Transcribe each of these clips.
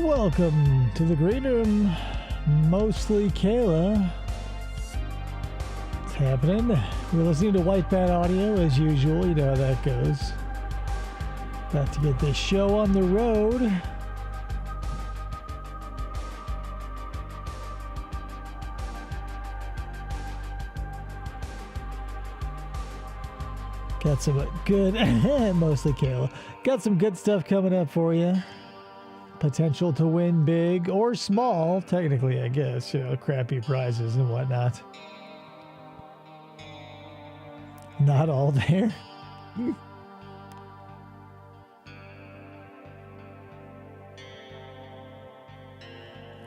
Welcome to the green room. Mostly Kayla. What's happening? We're listening to White Bat Audio as usual. You know how that goes. About to get this show on the road. Got some good, mostly Kayla. Got some good stuff coming up for you. Potential to win big or small, technically, I guess. You know, crappy prizes and whatnot. Not all there.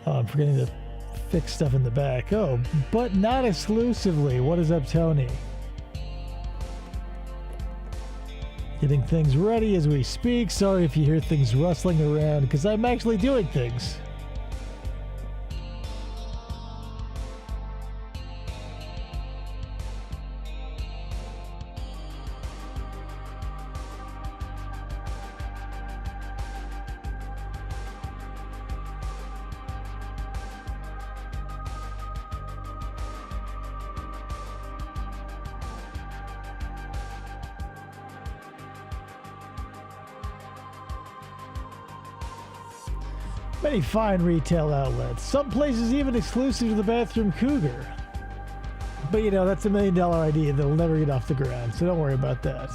Oh, I'm forgetting to fix stuff in the back. Oh, but not exclusively. What is up, Tony? Getting things ready as we speak. Sorry if you hear things rustling around, because I'm actually doing things. Many fine retail outlets. Some places even exclusive to the Bathroom Cougar. But you know, that's $1 million idea that'll never get off the ground, so don't worry about that.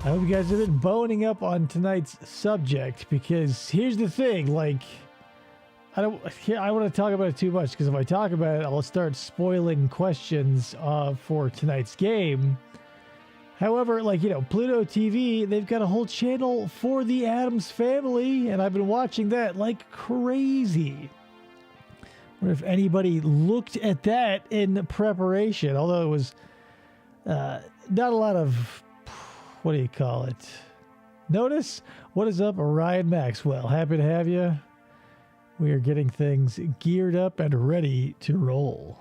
I hope you guys have been boning up on tonight's subject, because here's the thing, like, I want to talk about it too much, because if I talk about it, I'll start spoiling questions for tonight's game. However, like, you know, Pluto TV, they've got a whole channel for the Addams family, and I've been watching that like crazy. I wonder if anybody looked at that in preparation, although it was not a lot of, what do you call it? Notice? What is up, Ryan Maxwell? Happy to have you. We are getting things geared up and ready to roll.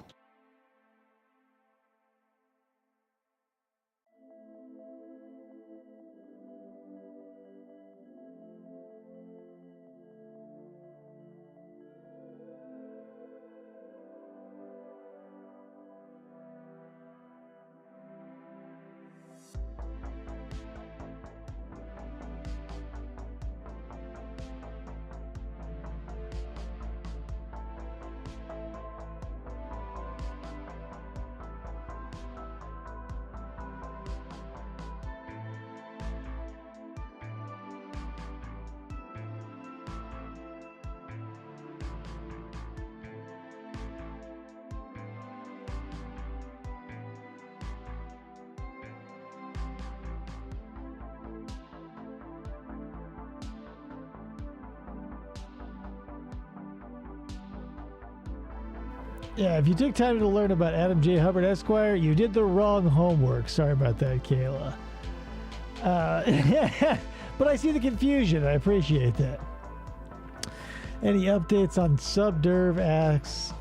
Yeah, if you took time to learn about Adam J. Hubbard Esquire, you did the wrong homework. Sorry about that, Kayla. But I see the confusion. I appreciate that. Any updates on Subderv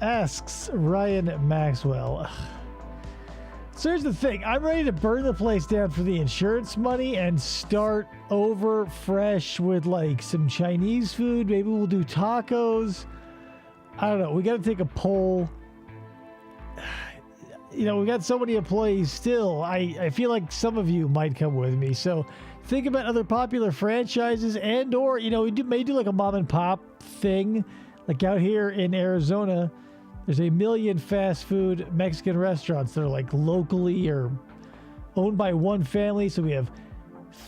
asks Ryan Maxwell. So here's the thing. I'm ready to burn the place down for the insurance money and start over fresh with like some Chinese food. Maybe we'll do tacos. I don't know. We got to take a poll. You know, we got so many employees still. I feel like some of you might come with me. So think about other popular franchises, and or, you know, we may do like a mom and pop thing. Like out here in Arizona, there's 1 million fast food Mexican restaurants that are like locally or owned by one family. So we have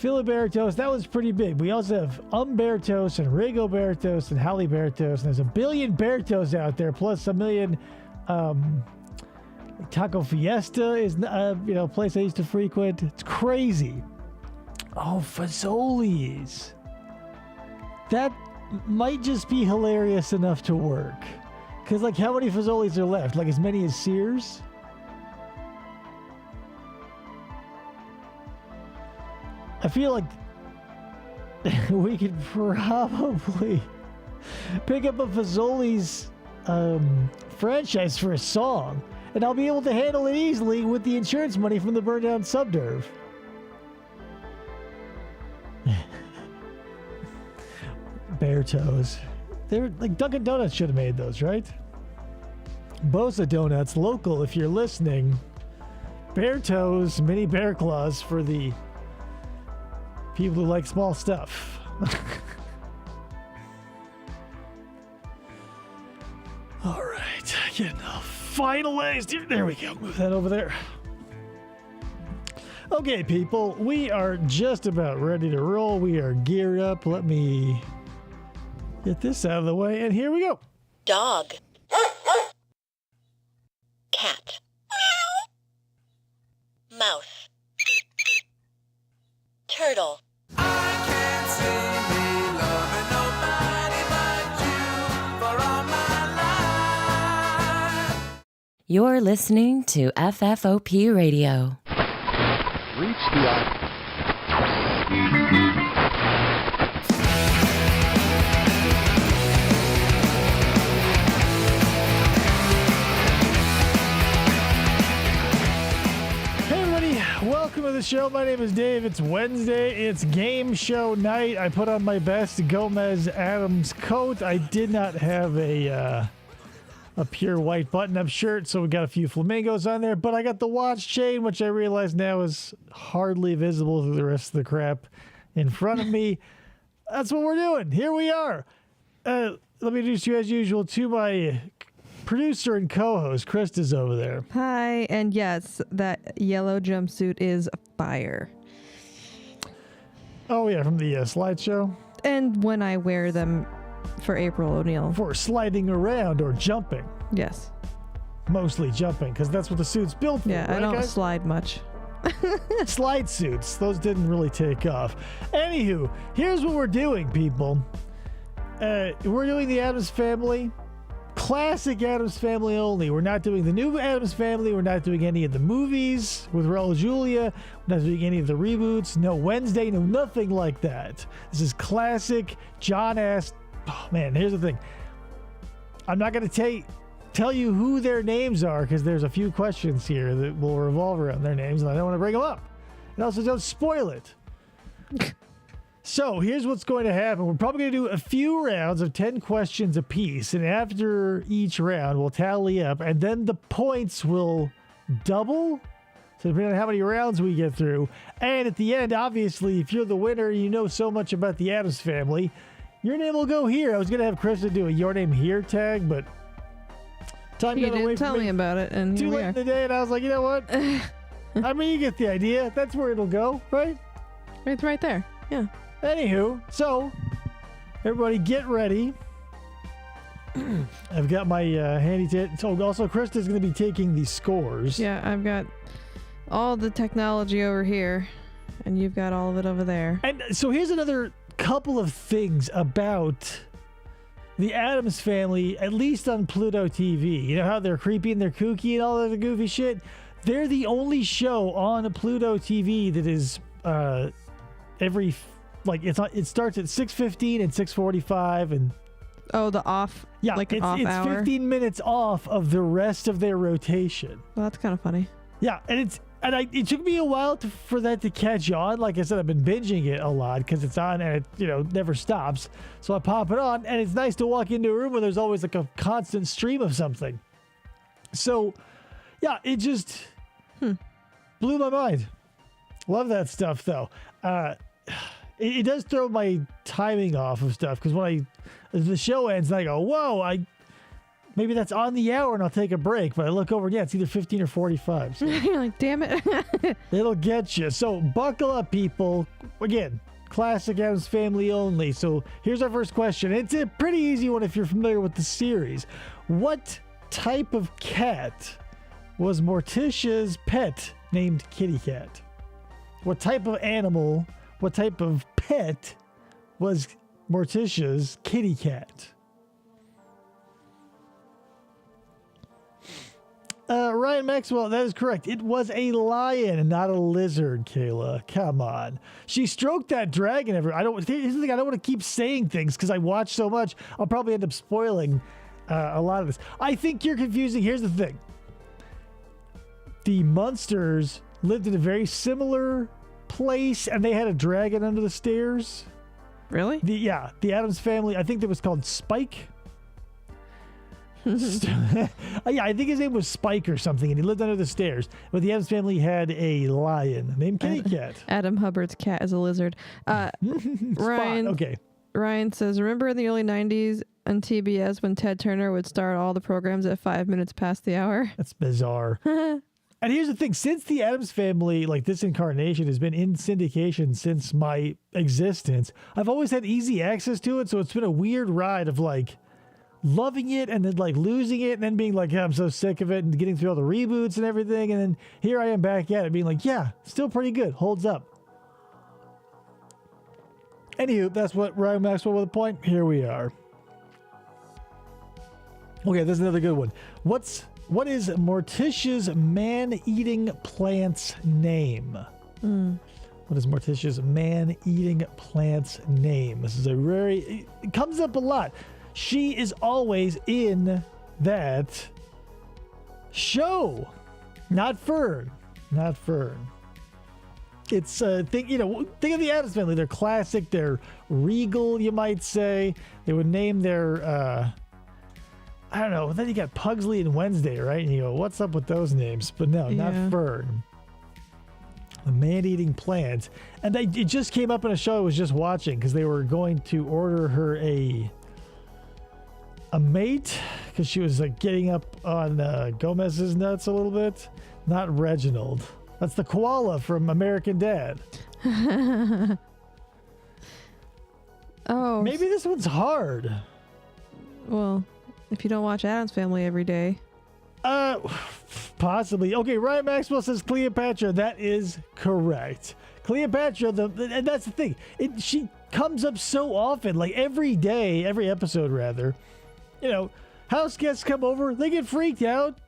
Filibertos, that was pretty big. We also have Umbertos and Rigobertos and Halibertos, and there's 1 billion Bertos out there, plus 1 million. Taco Fiesta is you know, a place I used to frequent. It's crazy. Oh, Fazoli's. That might just be hilarious enough to work. Because, like, how many Fazoli's are left? Like, as many as Sears? I feel like we could probably pick up a Fazoli's franchise for a song and I'll be able to handle it easily with the insurance money from the burned down subderv. Bear toes. They're like Dunkin' Donuts should have made those, right? Bosa Donuts, local if you're listening. Bear toes, mini bear claws for the people who like small stuff. All right, getting finalized here. There we go. Move that over there. Okay, people, we are just about ready to roll. We are geared up. Let me get this out of the way, and here we go. Dog. Cat. Mouse. Turtle. I can't see me loving nobody but you for all my life. You're listening to FFOP Radio. Reach the island. Welcome to the show. My name is Dave. It's Wednesday. It's game show night. I put on my best Gomez Addams coat. I did not have a pure white button-up shirt, so we got a few flamingos on there. But I got the watch chain, which I realize now is hardly visible through the rest of the crap in front of me. That's what we're doing. Here we are. Let me introduce you, as usual, to my producer and co-host. Krista's over there. Hi, and yes, that yellow jumpsuit is fire. Oh yeah, from the slideshow. And when I wear them for April O'Neil. For sliding around or jumping. Yes. Mostly jumping, because that's what the suit's built for. Yeah, right, I don't guys? slide much. Slide suits. Those didn't really take off. Anywho, here's what we're doing, people. We're doing the Addams Family. Classic Addams Family only. We're not doing the new Addams Family. We're not doing any of the movies with Raul Julia. We're not doing any of the reboots. No Wednesday. No nothing like that. This is classic John asked. Oh man, here's the thing. I'm not going to tell you who their names are because there's a few questions here that will revolve around their names, and I don't want to bring them up. And also, don't spoil it. So here's what's going to happen. We're probably going to do a few rounds of 10 questions apiece, and after each round, we'll tally up, and then the points will double. So depending on how many rounds we get through, and at the end, obviously, if you're the winner, you know so much about the Addams Family, your name will go here. I was going to have Krista do a Your Name Here tag, but time You got away didn't tell from me about it, and too here we late are. in the day, and I was like, you know what? I mean, you get the idea. That's where it'll go, right? It's right there. Yeah. Anywho, so everybody get ready. I've got my handy so also Krista's going to be taking the scores. Yeah, I've got all the technology over here, and you've got all of it over there. And so here's another couple of things about the Addams Family, at least on Pluto TV. You know how they're creepy and they're kooky and all that goofy shit? They're the only show on Pluto TV that is it starts at 6:15 and 6:45 and Oh, the off, yeah, like an off it's hour. 15 minutes off of the rest of their rotation. Well, that's kind of funny. Yeah, and it took me a while for that to catch on. Like I said, I've been binging it a lot because it's on and it never stops. So I pop it on, and it's nice to walk into a room where there's always like a constant stream of something. So, yeah, it just blew my mind. Love that stuff, though. It does throw my timing off of stuff because when the show ends and I go, whoa, maybe that's on the hour and I'll take a break, but I look over and yeah, it's either 15 or 45. So You're like, damn it. it'll get you. So buckle up, people. Again, classic Addams Family only. So here's our first question. It's a pretty easy one if you're familiar with the series. What type of cat was Morticia's pet named Kitty Cat? What type of animal, what type of pet was Morticia's kitty cat? Ryan Maxwell, that is correct. It was a lion and not a lizard, Kayla. Come on. She stroked that dragon here's the thing, I don't want to keep saying things because I watch so much. I'll probably end up spoiling a lot of this. I think you're confusing. Here's the thing. the Munsters lived in a very similar place, and they had a dragon under the stairs. Really? The Addams family, I think that was called Spike. Yeah, I think his name was Spike or something, and he lived under the stairs. But the Addams family had a lion named Kitty Cat. Adam Hubbard's cat is a lizard. Ryan. Okay. Ryan says, remember in the early 90s on TBS when Ted Turner would start all the programs at 5 minutes past the hour? That's bizarre. And here's the thing. Since the Addams family, like this incarnation, has been in syndication since my existence, I've always had easy access to it. So it's been a weird ride of like loving it and then like losing it and then being like, yeah, I'm so sick of it, and getting through all the reboots and everything. And then here I am back at it being like, yeah, still pretty good. Holds up. Anywho, that's what Ryan Maxwell with a point. Here we are. Okay, this is another good one. What is Morticia's man-eating plant's name? What is Morticia's man-eating plant's name? This is it comes up a lot. She is always in that show. Not Fern. It's think of the Addams family. They're classic. They're regal, you might say. They would name their I don't know. Then you got Pugsley and Wednesday, right? And you go, what's up with those names? But no, not Fern. The man-eating plant. And it just came up in a show I was just watching because they were going to order her a mate because she was like getting up on Gomez's nuts a little bit. Not Reginald. That's the koala from American Dad. Oh. Maybe this one's hard. Well, if you don't watch Addams Family every day. Possibly. Okay, Ryan Maxwell says Cleopatra. That is correct. Cleopatra, and that's the thing. She comes up so often, like every day, every episode rather. House guests come over, they get freaked out.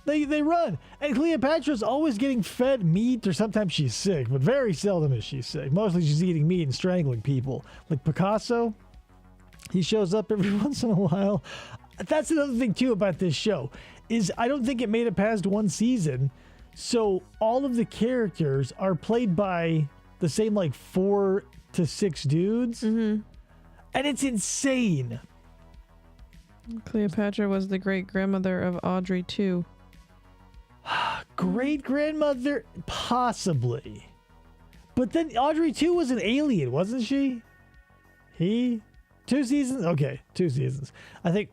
They run. And Cleopatra's always getting fed meat, or sometimes she's sick, but very seldom is she sick. Mostly she's eating meat and strangling people. Like Picasso, he shows up every once in a while. That's another thing too about this show, is I don't think it made it past one season. So all of the characters are played by the same like 4 to 6 dudes. Mm-hmm. And it's insane. Cleopatra was the great grandmother of Audrey too. Great grandmother, possibly. But then Audrey 2 was an alien, wasn't she? 2 seasons? Okay, 2 seasons. I think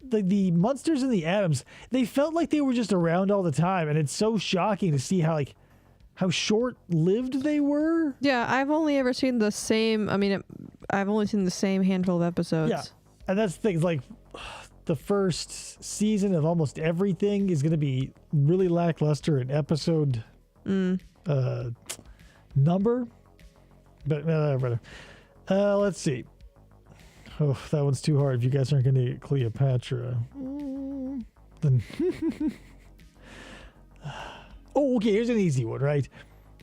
the Munsters and the Addams, they felt like they were just around all the time, and it's so shocking to see how short-lived they were. Yeah, I've only ever seen the same. I've only seen the same handful of episodes. Yeah, and that's the thing. Like the first season of almost everything is going to be really lackluster in episode number. But let's see. Oh, that one's too hard. If you guys aren't going to get Cleopatra, then oh, okay. Here's an easy one, right?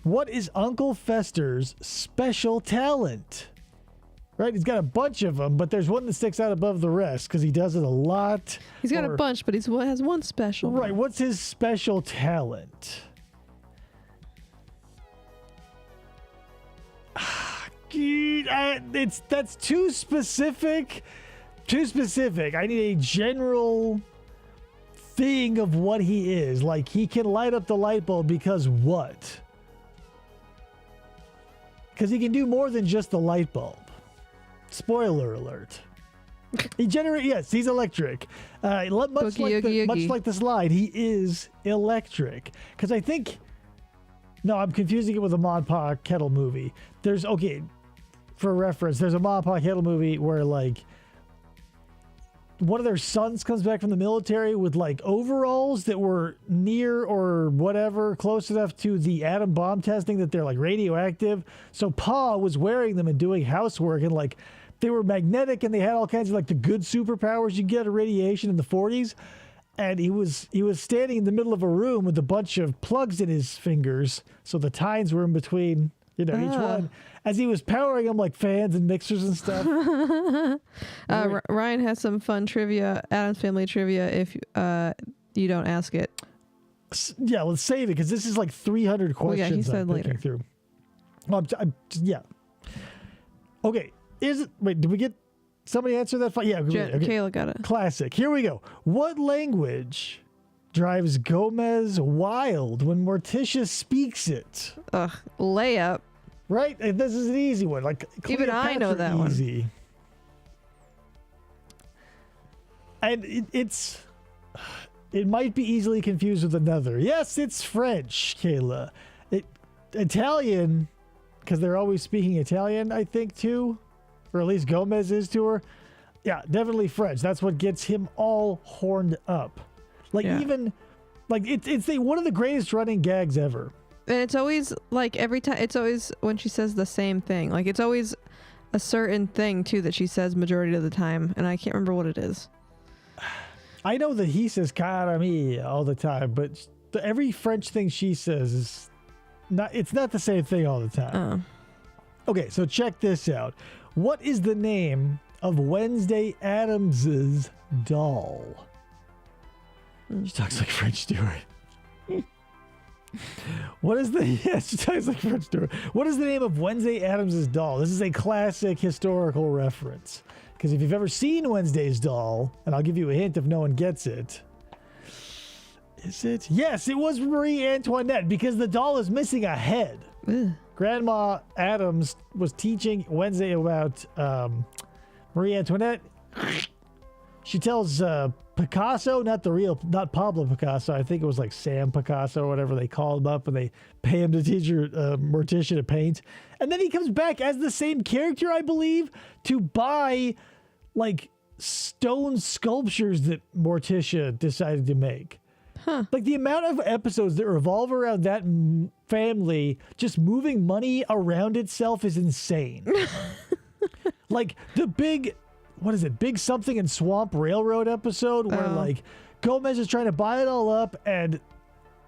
What is Uncle Fester's special talent? Right, he's got a bunch of them, but there's one that sticks out above the rest because he does it a lot. He's got a bunch, but has one special. Right, what's his special talent? That's too specific. I need a general thing of what he is. Like, he can light up the light bulb because what? Because he can do more than just the light bulb. Spoiler alert. He's electric. Much like the slide, he is electric. Because I think... No, I'm confusing it with a Ma and Pa Kettle movie. For reference, there's a Ma and Pa Kettle movie where, like, one of their sons comes back from the military with, like, overalls that were near or whatever, close enough to the atom bomb testing that they're, like, radioactive. So Pa was wearing them and doing housework, and, like, they were magnetic, and they had all kinds of, like, the good superpowers you get of radiation in the 40s. And he was standing in the middle of a room with a bunch of plugs in his fingers, so the tines were in between, each one, as he was powering them like fans and mixers and stuff. Ryan has some fun trivia, Addams Family trivia, if you don't ask it. Yeah, let's save it because this is like 300 Well, questions. yeah, he said I'm picking later. through. Well, yeah. Okay. Wait, did we get somebody answer that? Yeah. Okay. Kayla got it. Classic. Here we go. What language drives Gomez wild when Morticia speaks it? Ugh, layup. Right? And this is an easy one. Like Even I know Cleopatra, that one. easy. And it might be easily confused with another. Yes, it's French, Kayla. Italian, because they're always speaking Italian, I think, too. Or at least Gomez is to her. Yeah, definitely French. That's what gets him all horned up. Like, Yeah. even, like, it's one of the greatest running gags ever. And it's always like every time, it's always when she says the same thing. Like it's always a certain thing too that she says majority of the time, and I can't remember what it is. I know that he says "cara mi" all the time, but every French thing she says is not. It's not the same thing all the time. Okay, so check this out. What is the name of Wednesday Addams's doll? She talks like French Stewart. What is the she talks like French Stewart. What is the name of Wednesday Addams's doll? This is a classic historical reference. Because if you've ever seen Wednesday's doll, and I'll give you a hint if no one gets it. Is it? Yes, it was Marie Antoinette, because the doll is missing a head. Ugh. Grandma Addams was teaching Wednesday about Marie Antoinette. She tells Picasso, not Pablo Picasso. I think it was like Sam Picasso or whatever. They call him up and they pay him to teach her Morticia to paint. And then he comes back as the same character, I believe, to buy like stone sculptures that Morticia decided to make. Huh. Like the amount of episodes that revolve around that family just moving money around itself is insane. Like the big something in Swamp Railroad episode where like Gomez is trying to buy it all up and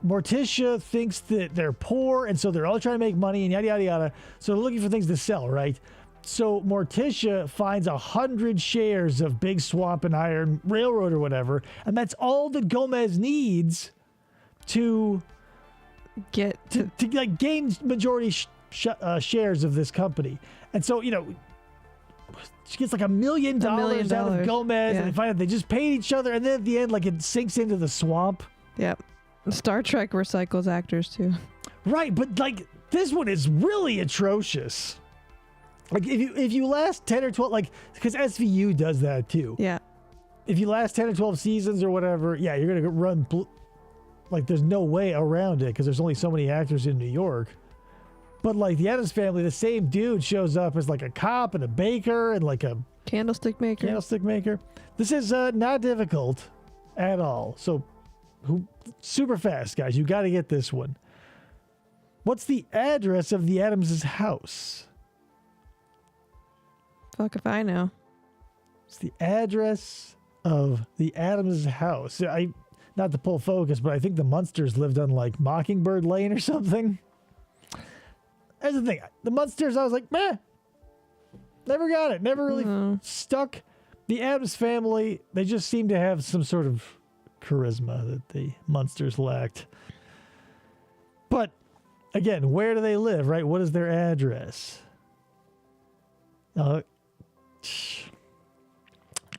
Morticia thinks that they're poor and so they're all trying to make money and yada yada yada. So they're looking for things to sell, right? So Morticia finds 100 shares of Big Swamp and Iron Railroad or whatever, and that's all that Gomez needs to Get to like gain majority shares of this company. And so, you know, she gets like $1 million $1 million. out of Gomez, Yeah. and they find out they just paid each other, and then at the end, like it sinks into the swamp. Yep. Star Trek recycles actors too. Right, but like this one is really atrocious. Like if you last 10 or 12, like because SVU does that too. Yeah. If you last 10 or 12 seasons or whatever, yeah, you're gonna run. Like there's no way around it because there's only so many actors in New York. But like the Addams Family, the same dude shows up as like a cop and a baker and like a Candlestick maker. candlestick maker. This is not difficult at all. So super fast, guys. You got to get this one. What's the address of the Addams' house? Fuck if I know. It's the address of the Addams' house. Not to pull focus, but I think the Munsters lived on like Mockingbird Lane or something. That's the thing. The Munsters, I was like, meh. Never got it. Never really stuck. The Addams Family, they just seem to have some sort of charisma that the Munsters lacked. But again, where do they live, right? What is their address?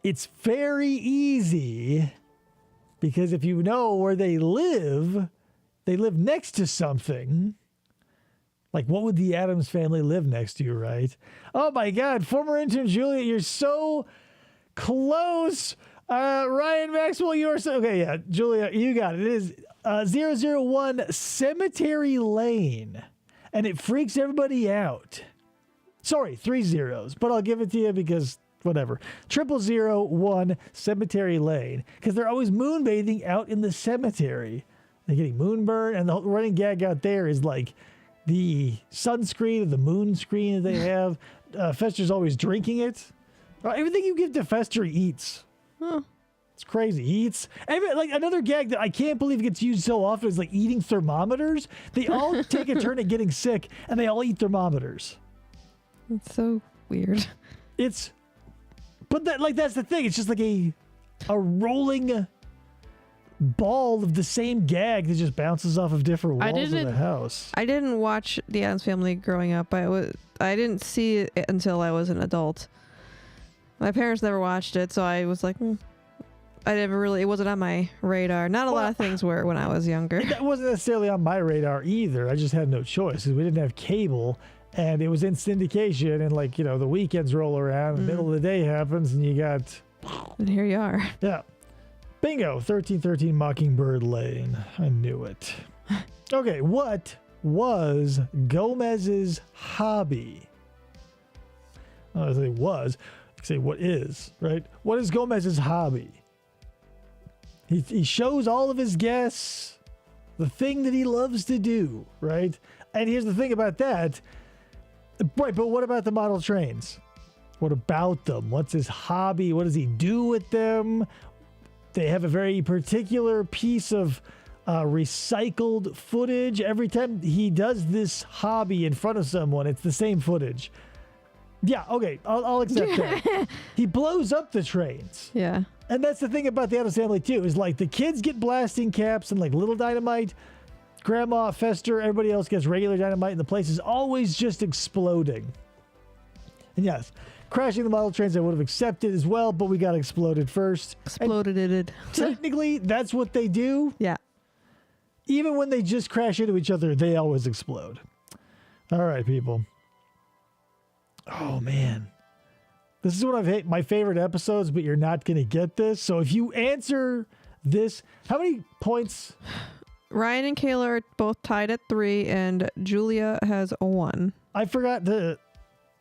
It's very easy because if you know where they live next to something. Like, what would the Addams Family live next to, right? Oh my God, former intern Julia, you're so close. Ryan Maxwell, you are so... Okay, yeah, Julia, you got it. It is 001 Cemetery Lane. And it freaks everybody out. Sorry, 3 zeros, but I'll give it to you because whatever. 0001 Cemetery Lane. Because they're always moonbathing out in the cemetery. They're getting moonburned, and the running gag out there is like... the sunscreen or the moon screen that they have. Fester's always drinking it. Everything you give to Fester, he eats. Huh. It's crazy. He eats. Like another gag that I can't believe gets used so often is like eating thermometers. They all take a turn at getting sick, and they all eat thermometers. It's so weird. But that's the thing. It's just like a rolling ball of the same gag that just bounces off of different I walls of the didn't- house. I didn't watch The Addams Family growing up. I didn't see it until I was an adult. My parents never watched it, so I was like, I never really. It wasn't on my radar. Not a lot of things were when I was younger. That wasn't necessarily on my radar either. I just had no choice because we didn't have cable, and it was in syndication. And like the weekends roll around, the middle of the day happens, and you got And here you are. yeah, bingo, 1313 Mockingbird Lane. I knew it. Okay, what was Gomez's hobby? I say was. I can say what is, right? What is Gomez's hobby? He shows all of his guests the thing that he loves to do, right? And here's the thing about that. Right, but what about the model trains? What about them? What's his hobby? What does he do with them? They have a very particular piece of recycled footage. Every time he does this hobby in front of someone, it's the same footage. Yeah, okay, I'll accept that. He blows up the trains. Yeah. And that's the thing about the Addams Family too, is like the kids get blasting caps and like little dynamite, Grandma, Fester, everybody else gets regular dynamite, and the place is always just exploding. And yes, crashing the model trains I would have accepted as well, but we got exploded first. Exploded it. Technically, that's what they do. Yeah. Even when they just crash into each other, they always explode. All right, people. Oh, man. This is one of my favorite episodes, but you're not going to get this. So if you answer this, how many points? Ryan and Kayla are both tied at 3, and Julia has a 1. I forgot to...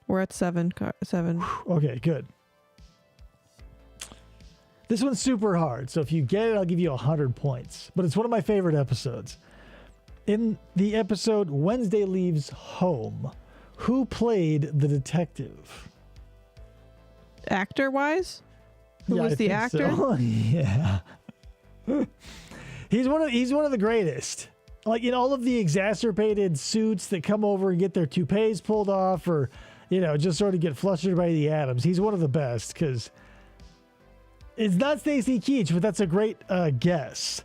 We're at 7. 7. Okay, good. This one's super hard. So if you get it, I'll give you 100 points. But it's one of my favorite episodes. In the episode Wednesday Leaves Home, who played the detective? Actor-wise? Who Yeah, was I the think actor? so. Yeah. He's one of the greatest. Like in all of the exacerbated suits that come over and get their toupees pulled off, or just sort of get flustered by the Addams. He's one of the best because it's not Stacy Keach, but that's a great guess.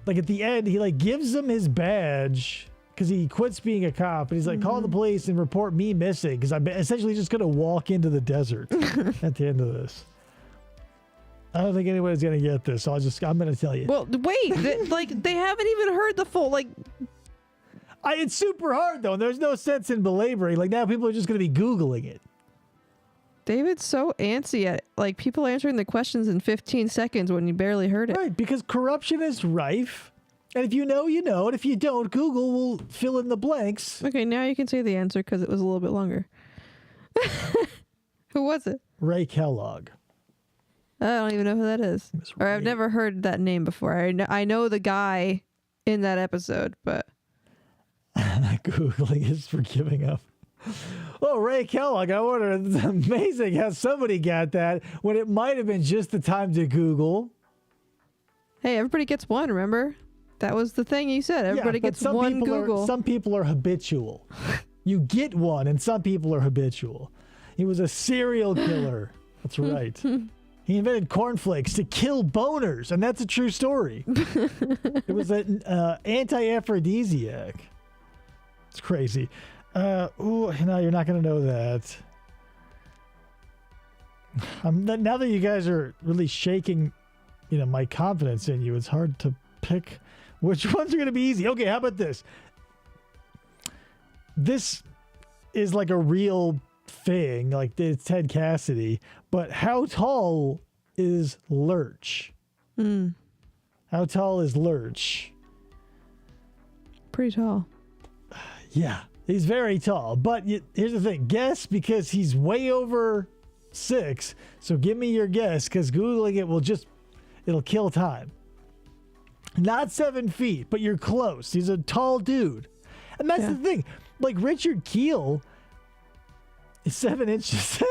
Like at the end, he like gives him his badge because he quits being a cop, and he's like, call the police and report me missing because I'm essentially just going to walk into the desert at the end of this. I don't think anybody's going to get this, so I'm going to tell you. Well, wait. They haven't even heard the full, It's super hard, though, and there's no sense in belaboring. Like, now people are just going to be Googling it. David's so antsy at, people answering the questions in 15 seconds when you barely heard it. Right, because corruption is rife. And if you know, you know. And if you don't, Google will fill in the blanks. Okay, now you can say the answer because it was a little bit longer. Who was it? Ray Kellogg. I don't even know who that is. Or I've never heard that name before. I know the guy in that episode, but... Googling is for giving up. Oh, Ray Kellogg. I wonder, it's amazing how somebody got that when it might have been just the time to Google. Hey, everybody gets one, remember? That was the thing you said. Everybody but gets one Google. Some people are habitual. You get one, and some people are habitual. He was a serial killer. That's right. He invented cornflakes to kill boners, and that's a true story. It was an anti-aphrodisiac. It's crazy. No, you're not going to know that. Now that you guys are really shaking, my confidence in you, it's hard to pick which ones are going to be easy. Okay, how about this? This is like a real thing, like it's Ted Cassidy, but how tall is Lurch? How tall is Lurch? Pretty tall. Yeah, he's very tall, but here's the thing. Guess, because he's way over 6, so give me your guess, because Googling it it'll kill time. Not 7 feet, but you're close. He's a tall dude. And that's the thing. Like Richard Keel is 7 inches.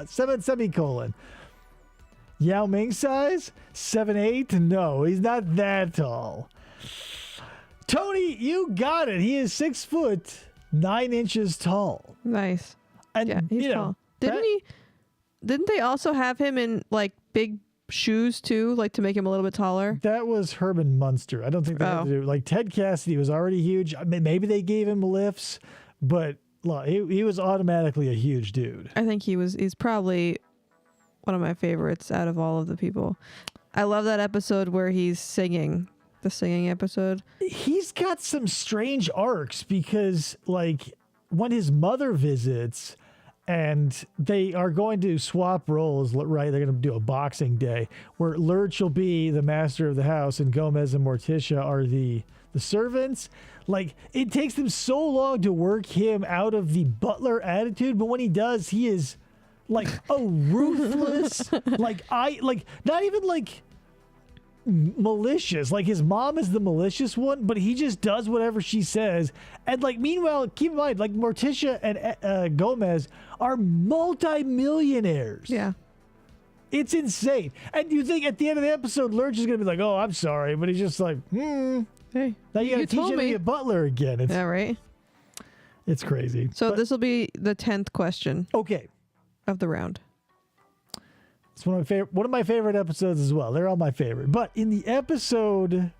7 semicolon. Yao Ming size? 7'8"? No, he's not that tall. Tony, you got it. He is 6 foot 9 inches tall. Nice. And Yeah, he's tall. Didn't they also have him in big shoes too, like to make him a little bit taller? That was Herman Munster. I don't think they had to do like Ted Cassidy was already huge. I mean, maybe they gave him lifts, but he was automatically a huge dude. I think he's probably one of my favorites out of all of the people. I love that episode where he's singing. The singing episode. He's got some strange arcs because, like, when his mother visits and they are going to swap roles, right? They're going to do a boxing day where Lurch will be the master of the house and Gomez and Morticia are the servants. Like, it takes them so long to work him out of the butler attitude, but when he does, he is like a ruthless, not even like malicious. Like, his mom is the malicious one, but he just does whatever she says. And like, meanwhile, keep in mind, like, Morticia and Gomez are multi-millionaires. Yeah. It's insane. And you think at the end of the episode, Lurch is gonna be like, "Oh, I'm sorry," but he's just like, Hey, now you gotta teach him to be a butler again. Yeah, right. It's crazy. So this will be the 10th question Okay. of the round. It's one of my favorite episodes as well. They're all my favorite. But in the episode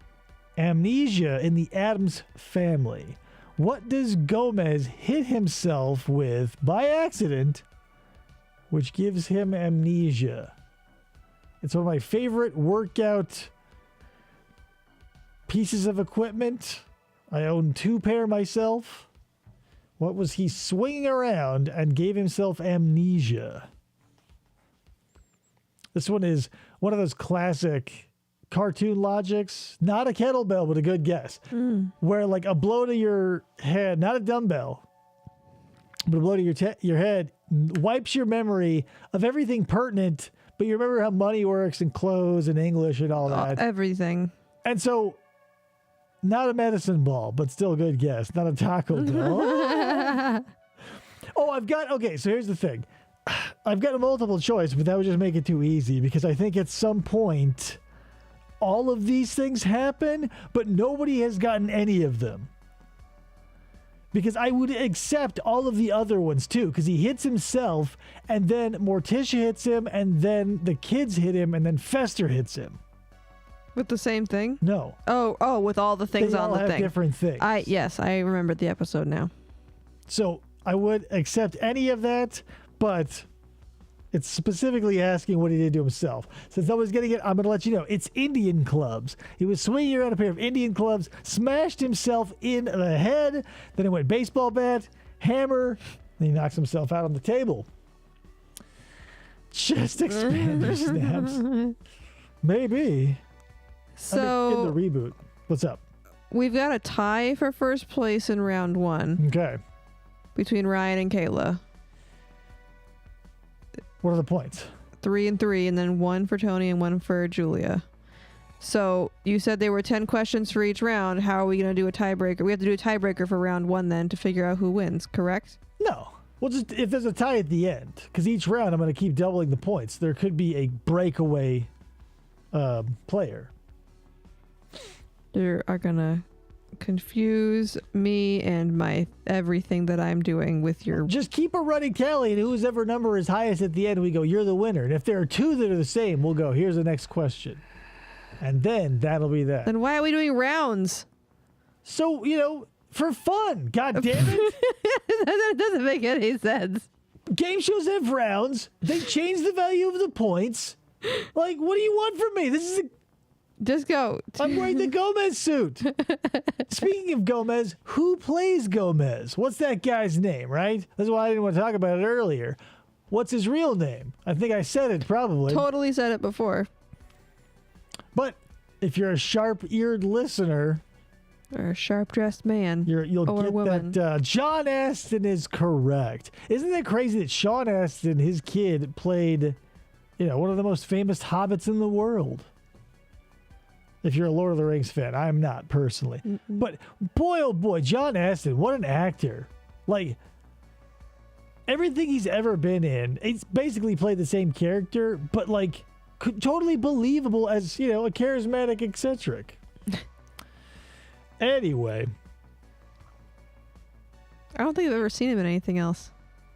Amnesia in the Addams Family, what does Gomez hit himself with by accident, which gives him amnesia? It's one of my favorite workout pieces of equipment. I own 2 pair myself. What was he swinging around and gave himself amnesia? This one is one of those classic cartoon logics. Not a kettlebell, but a good guess. Where like a blow to your head, not a dumbbell, but a blow to your head wipes your memory of everything pertinent, but you remember how money works and clothes and English and all that. Everything. And so, not a medicine ball, but still a good guess. Not a Taco Bell. Okay, so here's the thing. I've got a multiple choice, but that would just make it too easy because I think at some point all of these things happen, but nobody has gotten any of them. Because I would accept all of the other ones too, because he hits himself, and then Morticia hits him, and then the kids hit him, and then Fester hits him. With the same thing? No. Oh, with all the things They on all the have thing. different things. Yes, I remembered the episode now. So I would accept any of that, but it's specifically asking what he did to himself. Since I was getting it, I'm going to let you know. It's Indian clubs. He was swinging around a pair of Indian clubs, smashed himself in the head, then it went baseball bat, hammer, then he knocks himself out on the table. Chest expander snaps. Maybe. So in the reboot. What's up? we've got a tie for first place in round 1 Okay. between Ryan and Kayla. What are the points? 3 and 3, and then 1 for Tony and 1 for Julia. So you said there were 10 questions for each round. How are we going to do a tiebreaker? We have to do a tiebreaker for round 1 then to figure out who wins, correct? No. Well, just if there's a tie at the end, because each round I'm going to keep doubling the points. There could be a breakaway player. You are going to confuse me and my everything that I'm doing with your... Just keep a running tally, and whose ever number is highest at the end, we go, you're the winner. And if there are 2 that are the same, we'll go, here's the next question. And then that'll be that. Then why are we doing rounds? So, for fun. God damn it. That doesn't make any sense. Game shows have rounds. They change the value of the points. Like, what do you want from me? This is Just go. I'm wearing the Gomez suit. Speaking of Gomez, who plays Gomez? What's that guy's name, right? That's why I didn't want to talk about it earlier. What's his real name? I think I said it probably. Totally said it before. But if you're a sharp-eared listener, Or a sharp-dressed man. you'll or get woman. that John Astin is correct. Isn't it crazy that Sean Astin, his kid, played, one of the most famous hobbits in the world? If you're a Lord of the Rings fan, I'm not personally. But boy, oh boy, John Astin, what an actor. Like, everything he's ever been in, he's basically played the same character, but like, totally believable as, a charismatic eccentric. Anyway. I don't think I've ever seen him in anything else.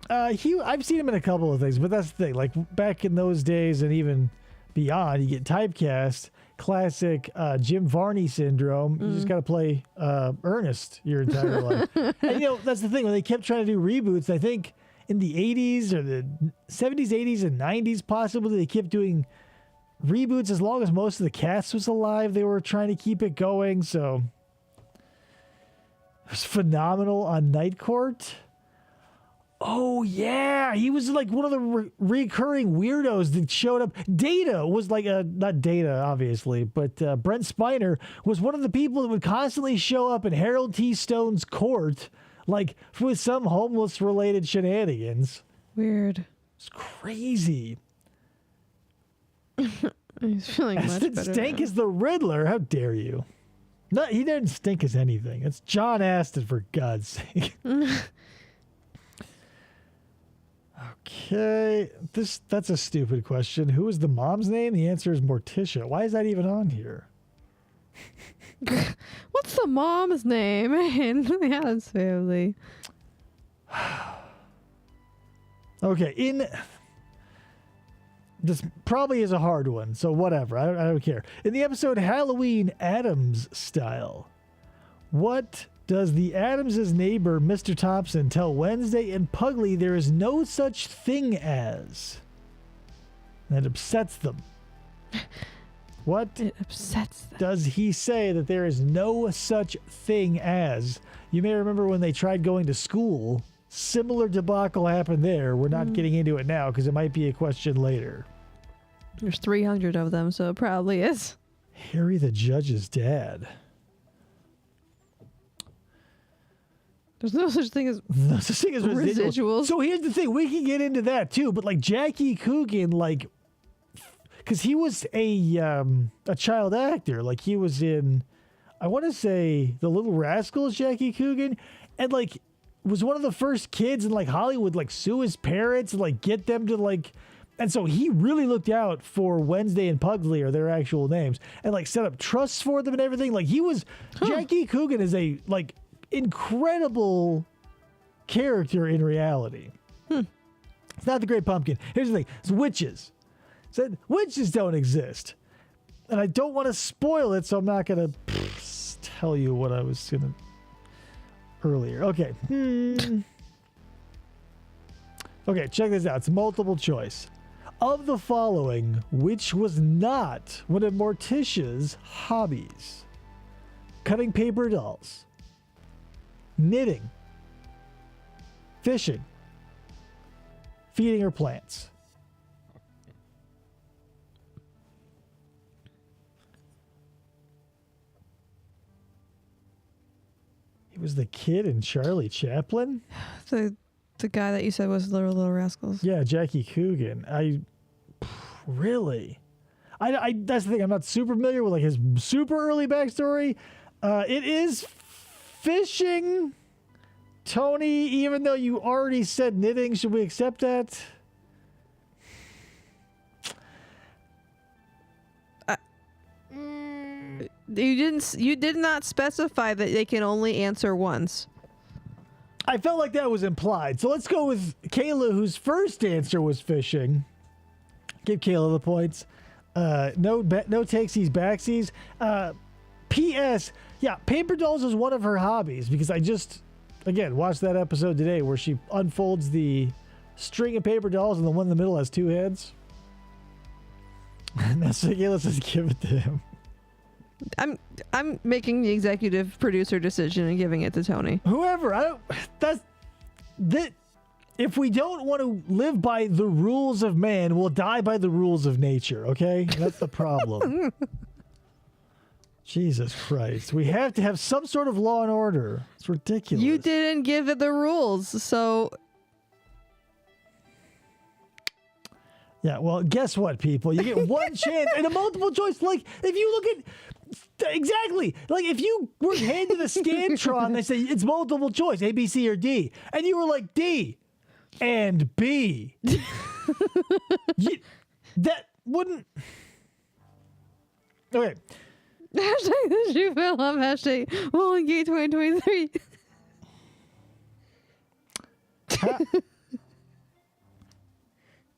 I've seen him in a couple of things, but that's the thing. Like, back in those days and even beyond, you get typecast. Classic Jim Varney syndrome. You just got to play Ernest your entire life. And, that's the thing. When they kept trying to do reboots, I think in the 80s or the 70s, 80s, and 90s, possibly, they kept doing reboots as long as most of the cast was alive. They were trying to keep it going. So it was phenomenal on Night Court. Oh, yeah. He was like one of the recurring weirdos that showed up. Data was like not Data, obviously, but Brent Spiner was one of the people that would constantly show up in Harold T. Stone's court, like with some homeless related shenanigans. Weird. It's crazy. He's feeling much Aston better. Stank now. is the Riddler. How dare you? No, he didn't stink as anything. It's John Aston, for God's sake. Okay, that's a stupid question. Who is the mom's name? The answer is Morticia. Why is that even on here? What's the mom's name in the Addams Family? Okay, this probably is a hard one, so whatever. I don't care. In the episode Halloween Addams Style, what does the Addams' neighbor, Mr. Thompson, tell Wednesday and Pugly there is no such thing as? That upsets them. What It upsets them. does he say that there is no such thing as? You may remember when they tried going to school. Similar debacle happened there. We're not getting into it now because it might be a question later. There's 300 of them, so it probably is. Harry the Judge's dad. There's no such thing as No such thing as residuals. Residuals. So here's the thing. We can get into that too. But like Jackie Coogan, like, because he was a child actor. Like he was in, I want to say, The Little Rascals, Jackie Coogan. And like was one of the first kids in like Hollywood, like sue his parents and like get them to like. And so he really looked out for Wednesday and Pugsley, or their actual names, and like set up trusts for them and everything. Like he was, Jackie Coogan is a like incredible character in reality. It's not the Great Pumpkin. Here's the thing. It's witches. Said witches don't exist. And I don't want to spoil it, so I'm not going to tell you what I was going to earlier. Okay. Okay, check this out. It's multiple choice. Of the following, which was not one of Morticia's hobbies? Cutting paper dolls, knitting, fishing, feeding her plants. He was the kid in Charlie Chaplin? The guy that you said was Little Rascals. Yeah, Jackie Coogan. Really? I that's the thing. I'm not super familiar with like his super early backstory. It is fishing, Tony. Even though you already said knitting, should we accept that? You did not specify that they can only answer once. I felt like that was implied. So let's go with Kayla, whose first answer was fishing. Give Kayla the points. No takesies, backsies. P.S. Yeah, paper dolls is one of her hobbies because I just, again, watched that episode today where she unfolds the string of paper dolls and the one in the middle has two heads. And that's Kayla says give it to him. I'm making the executive producer decision and giving it to Tony. Whoever, if we don't want to live by the rules of man, we'll die by the rules of nature, okay? That's the problem. Jesus Christ. We have to have some sort of law and order. It's ridiculous. You didn't give it the rules, so... Yeah, well, guess what, people? You get one chance and a multiple choice. Like, if you look at... Exactly. Like, if you were handed a Scantron, they say it's multiple choice, A, B, C, or D. And you were like, D and B. That wouldn't... Okay. Hashtag the shoe fell off. Hashtag Bowling Gate 2023.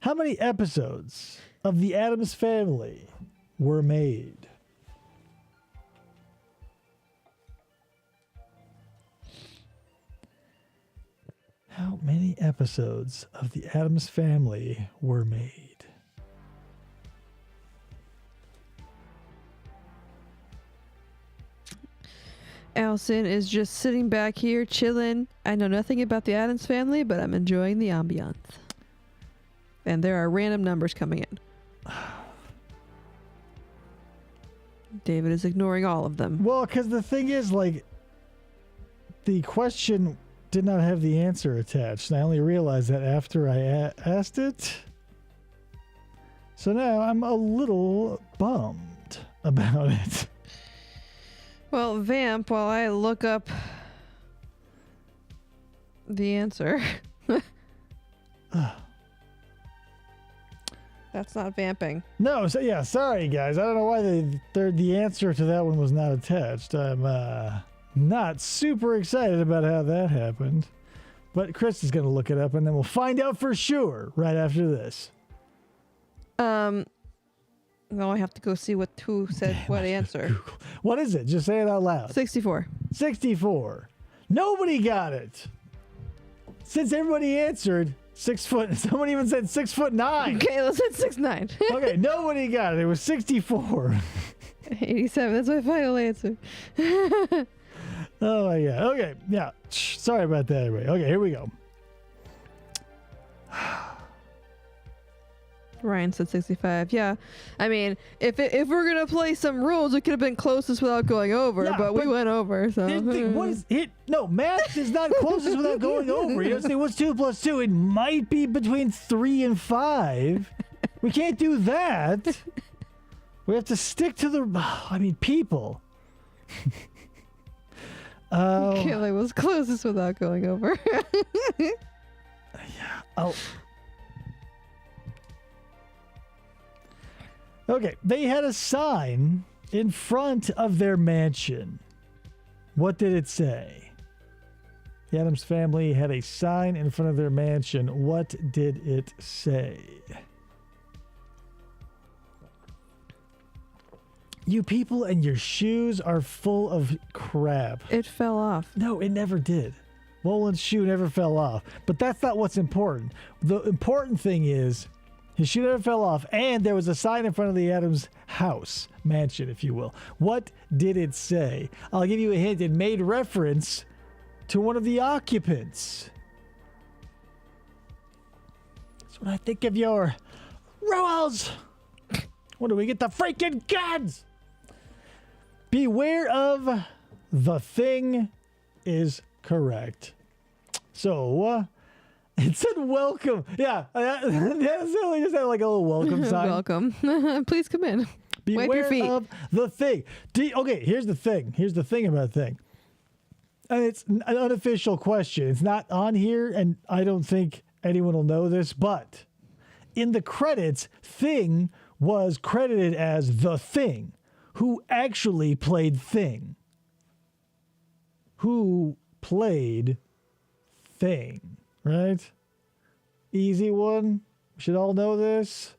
How many episodes of The Addams Family were made? How many episodes of The Addams Family were made? Allison is just sitting back here chilling. I know nothing about the Addams Family, but I'm enjoying the ambiance. And there are random numbers coming in. David is ignoring all of them. Well, because the thing is, like, the question did not have the answer attached. And I only realized that after I asked it. So now I'm a little bummed about it. Well, Vamp, while I look up the answer. That's not vamping. No, so yeah, sorry guys. I don't know why the answer to that one was not attached. I'm not super excited about how that happened. But Chris is going to look it up and then we'll find out for sure right after this. No, I have to go see who said what answer. Google. What is it? Just say it out loud. 64. 64. Nobody got it. Since everybody answered 6 foot, someone even said 6'9". Okay, let's hit 6'9". Okay, nobody got it. It was 64. 87. That's my final answer. Oh my god. Okay, yeah. Sorry about that, everybody. Okay, here we go. Ryan said 65. Yeah, I mean, if we're gonna play some rules, it could have been closest without going over, Yeah, but we went over. So Here's the thing, what is it? No, math is not closest without going over. You don't say what's 2 plus 2. It might be between 3 and 5. We can't do that. We have to stick to the. I mean, people. Kelly was closest without going over. Oh. Okay, they had a sign in front of their mansion. What did it say? The Addams Family had a sign in front of their mansion. What did it say? You people and your shoes are full of crap. It fell off. No, it never did. Roland's shoe never fell off. But that's not what's important. The important thing is his shoe never fell off, and there was a sign in front of the Addams house, mansion, if you will. What did it say? I'll give you a hint. It made reference to one of the occupants. That's when I think of your Roels. When do we get the freaking guns? Beware of the thing is correct. So, it said welcome. Yeah, so we just had like a little welcome sign. Welcome. Please come in. Wipe your Beware feet. of the thing. Okay, here's the thing. Here's the thing about thing. And it's an unofficial question. It's not on here, and I don't think anyone will know this, but in the credits, Thing was credited as the Thing, who actually played Thing. Who played Thing, right? Easy one. We should all know this.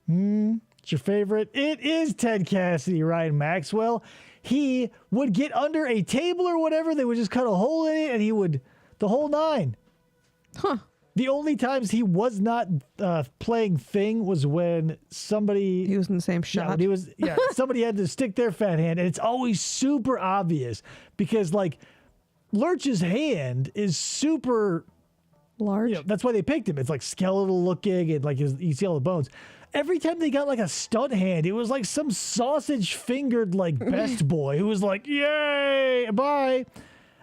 It's your favorite. It is Ted Cassidy, Ryan Maxwell. He would get under a table or whatever. They would just cut a hole in it, and he would, the whole nine. Huh. The only times he was not playing Thing was when somebody... He was in the same shot. Somebody had to stick their fat hand, and it's always super obvious because, like, Lurch's hand is super... Large. You know, that's why they picked him. It's like skeletal looking, and like you see all the bones. Every time they got like a stunt hand, it was like some sausage fingered like best boy who was like, "Yay, bye."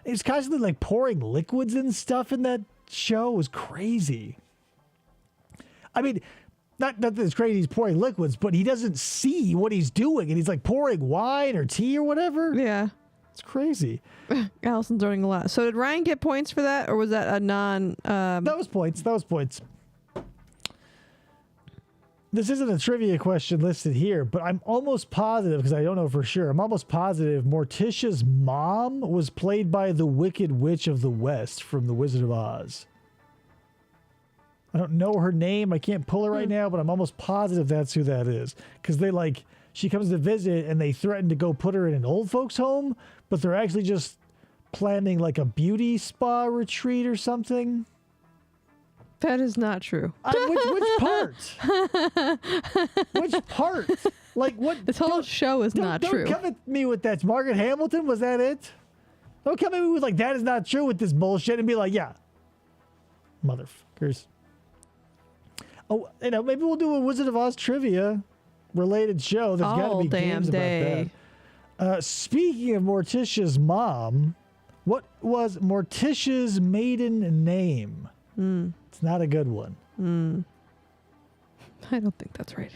He was constantly like pouring liquids and stuff in that show. It was crazy. I mean, not that it's crazy he's pouring liquids, but he doesn't see what he's doing, and he's like pouring wine or tea or whatever. Yeah. It's crazy. Allison's learning a lot. So did Ryan get points for that, or was that a non... That was points. That was points. This isn't a trivia question listed here, but I'm almost positive, because I don't know for sure, I'm almost positive Morticia's mom was played by the Wicked Witch of the West from The Wizard of Oz. I don't know her name. I can't pull her right now, but I'm almost positive that's who that is. Because she comes to visit and they threaten to go put her in an old folks home, but they're actually just planning like a beauty spa retreat or something. That is not true. Which part? Which part? Like what? This whole show is not true. Don't come at me with that. Margaret Hamilton, was that it? Don't come at me with like that is not true with this bullshit and be like, yeah, motherfuckers. Oh, maybe we'll do a Wizard of Oz trivia related show. There's got to be games about that. Speaking of Morticia's mom, what was Morticia's maiden name? It's not a good one. I don't think that's right.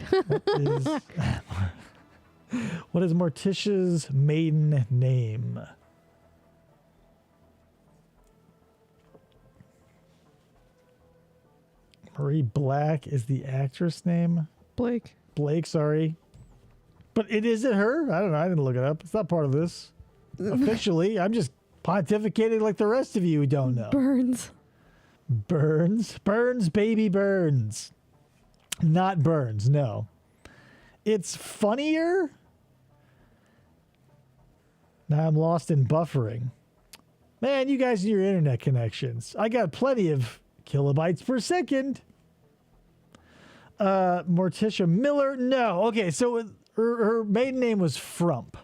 What is Morticia's maiden name? Marie Black is the actress name. Blake, sorry. But it isn't her? I don't know. I didn't look it up. It's not part of this. Officially. I'm just pontificating like the rest of you who don't know. Burns, baby Burns. Not Burns, no. It's funnier. Now I'm lost in buffering. Man, you guys and your internet connections. I got plenty of kilobytes per second. Morticia Miller, no. Okay, so her maiden name was Frump.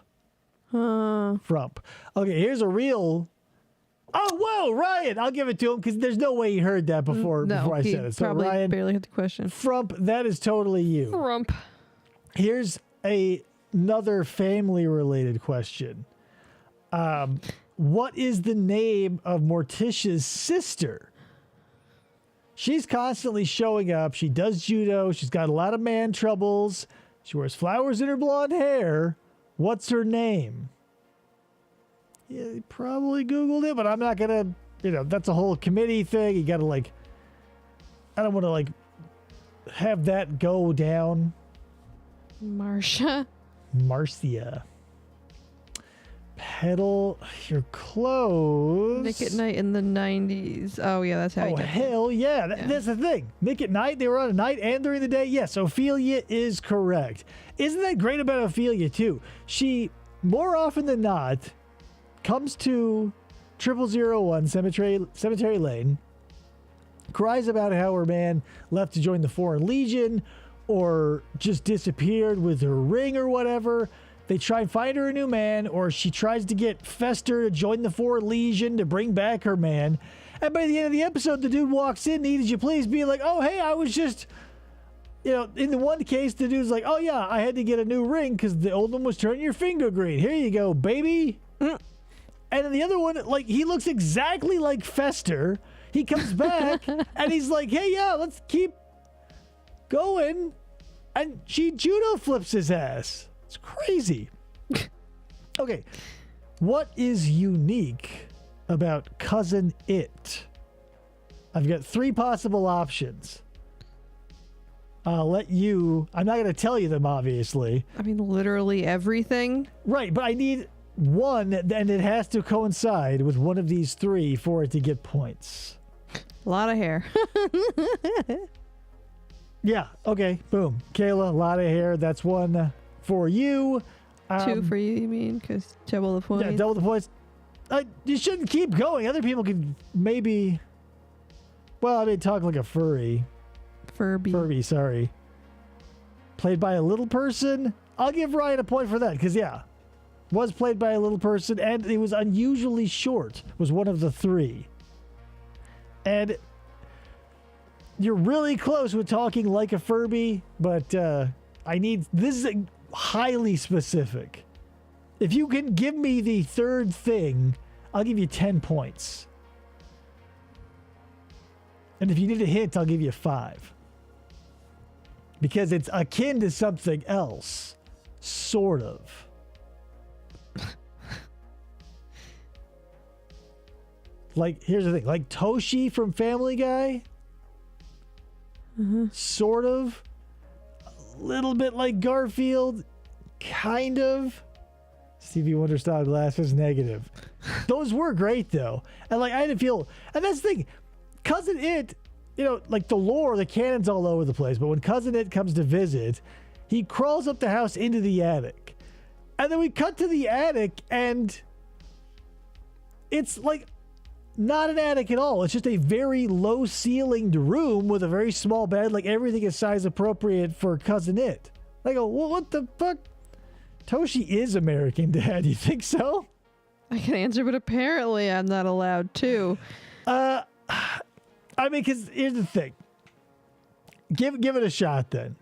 Frump. Okay, here's a real... Oh, whoa, Ryan! I'll give it to him because there's no way he heard that before I said it. So probably Ryan, barely hit the question. Frump, that is totally you. Frump. Here's another family-related question. What is the name of Morticia's sister? She's constantly showing up. She does judo. She's got a lot of man troubles. She wears flowers in her blonde hair. What's her name? Yeah, you probably Googled it, but I'm not going to, that's a whole committee thing. You got to I don't want to have that go down. Marcia. Marcia. Pedal, you're close. Nick at Night in the 90s. Oh, yeah, that's how you Oh, did it. hell yeah. That's the thing. Nick at Night, they were on at night and during the day. Yes, Ophelia is correct. Isn't that great about Ophelia, too? She, more often than not, comes to 0001 Cemetery Lane, cries about how her man left to join the Foreign Legion or just disappeared with her ring or whatever. They try and find her a new man, or she tries to get Fester to join the Foreign Legion to bring back her man. And by the end of the episode, the dude walks in, needed you please, being like, oh, hey, I was just, in the one case, the dude's like, oh, yeah, I had to get a new ring because the old one was turning your finger green. Here you go, baby. And in the other one, he looks exactly like Fester. He comes back, and he's like, hey, yeah, let's keep going. And she judo flips his ass. It's crazy. Okay. What is unique about Cousin It? I've got 3 possible options. I'll let you... I'm not going to tell you them, obviously. I mean, literally everything. Right, but I need one, and it has to coincide with one of these 3 for it to get points. A lot of hair. Yeah, okay, boom. Kayla, a lot of hair. That's one for you. 2 for you, you mean? Because double the points. Yeah, double the points. You shouldn't keep going. Other people could maybe... Well, I mean, talk like a furry. Furby, sorry. Played by a little person. I'll give Ryan a point for that, because, yeah, was played by a little person, and it was unusually short, was one of the 3. And you're really close with talking like a Furby, but this is highly specific. If you can give me the 3rd thing, I'll give you 10 points. And if you need a hint, I'll give you 5. Because it's akin to something else. Sort of. Here's the thing. Like Toshi from Family Guy. Sort of. A little bit like Garfield. Kind of. Stevie Wonder style glasses, negative. Those were great, though. And I didn't feel... And that's the thing. Cousin It you know, like the lore, the canon's all over the place, but when Cousin It comes to visit, he crawls up the house into the attic. And then we cut to the attic, and it's like not an attic at all. It's just a very low ceilinged room with a very small bed. Like everything is size appropriate for Cousin It. I go, well, what the fuck? Toshi is American Dad. You think so? I can answer, but apparently I'm not allowed to. I mean, because here's the thing. Give it a shot then.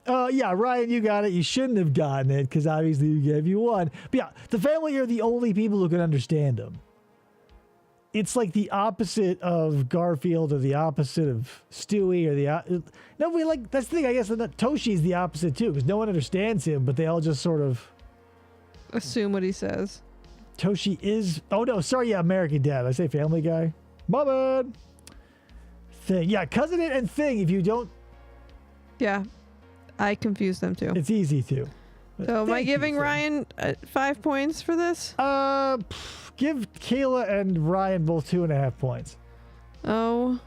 Yeah, Ryan, you got it. You shouldn't have gotten it because obviously you gave you one. But yeah, the family are the only people who can understand him. It's like the opposite of Garfield or the opposite of Stewie or the... Nobody like... That's the thing, I guess, that Toshi's the opposite too because no one understands him, but they all just sort of... Assume what he says. Toshi is... Oh, no, sorry, yeah, American Dad. I say Family Guy. My bad. Thing. Yeah, Cousin It and Thing, if you don't... Yeah, I confuse them too. It's easy to. So am I giving Ryan 5 points for this? Give Kayla and Ryan both 2.5 points. Oh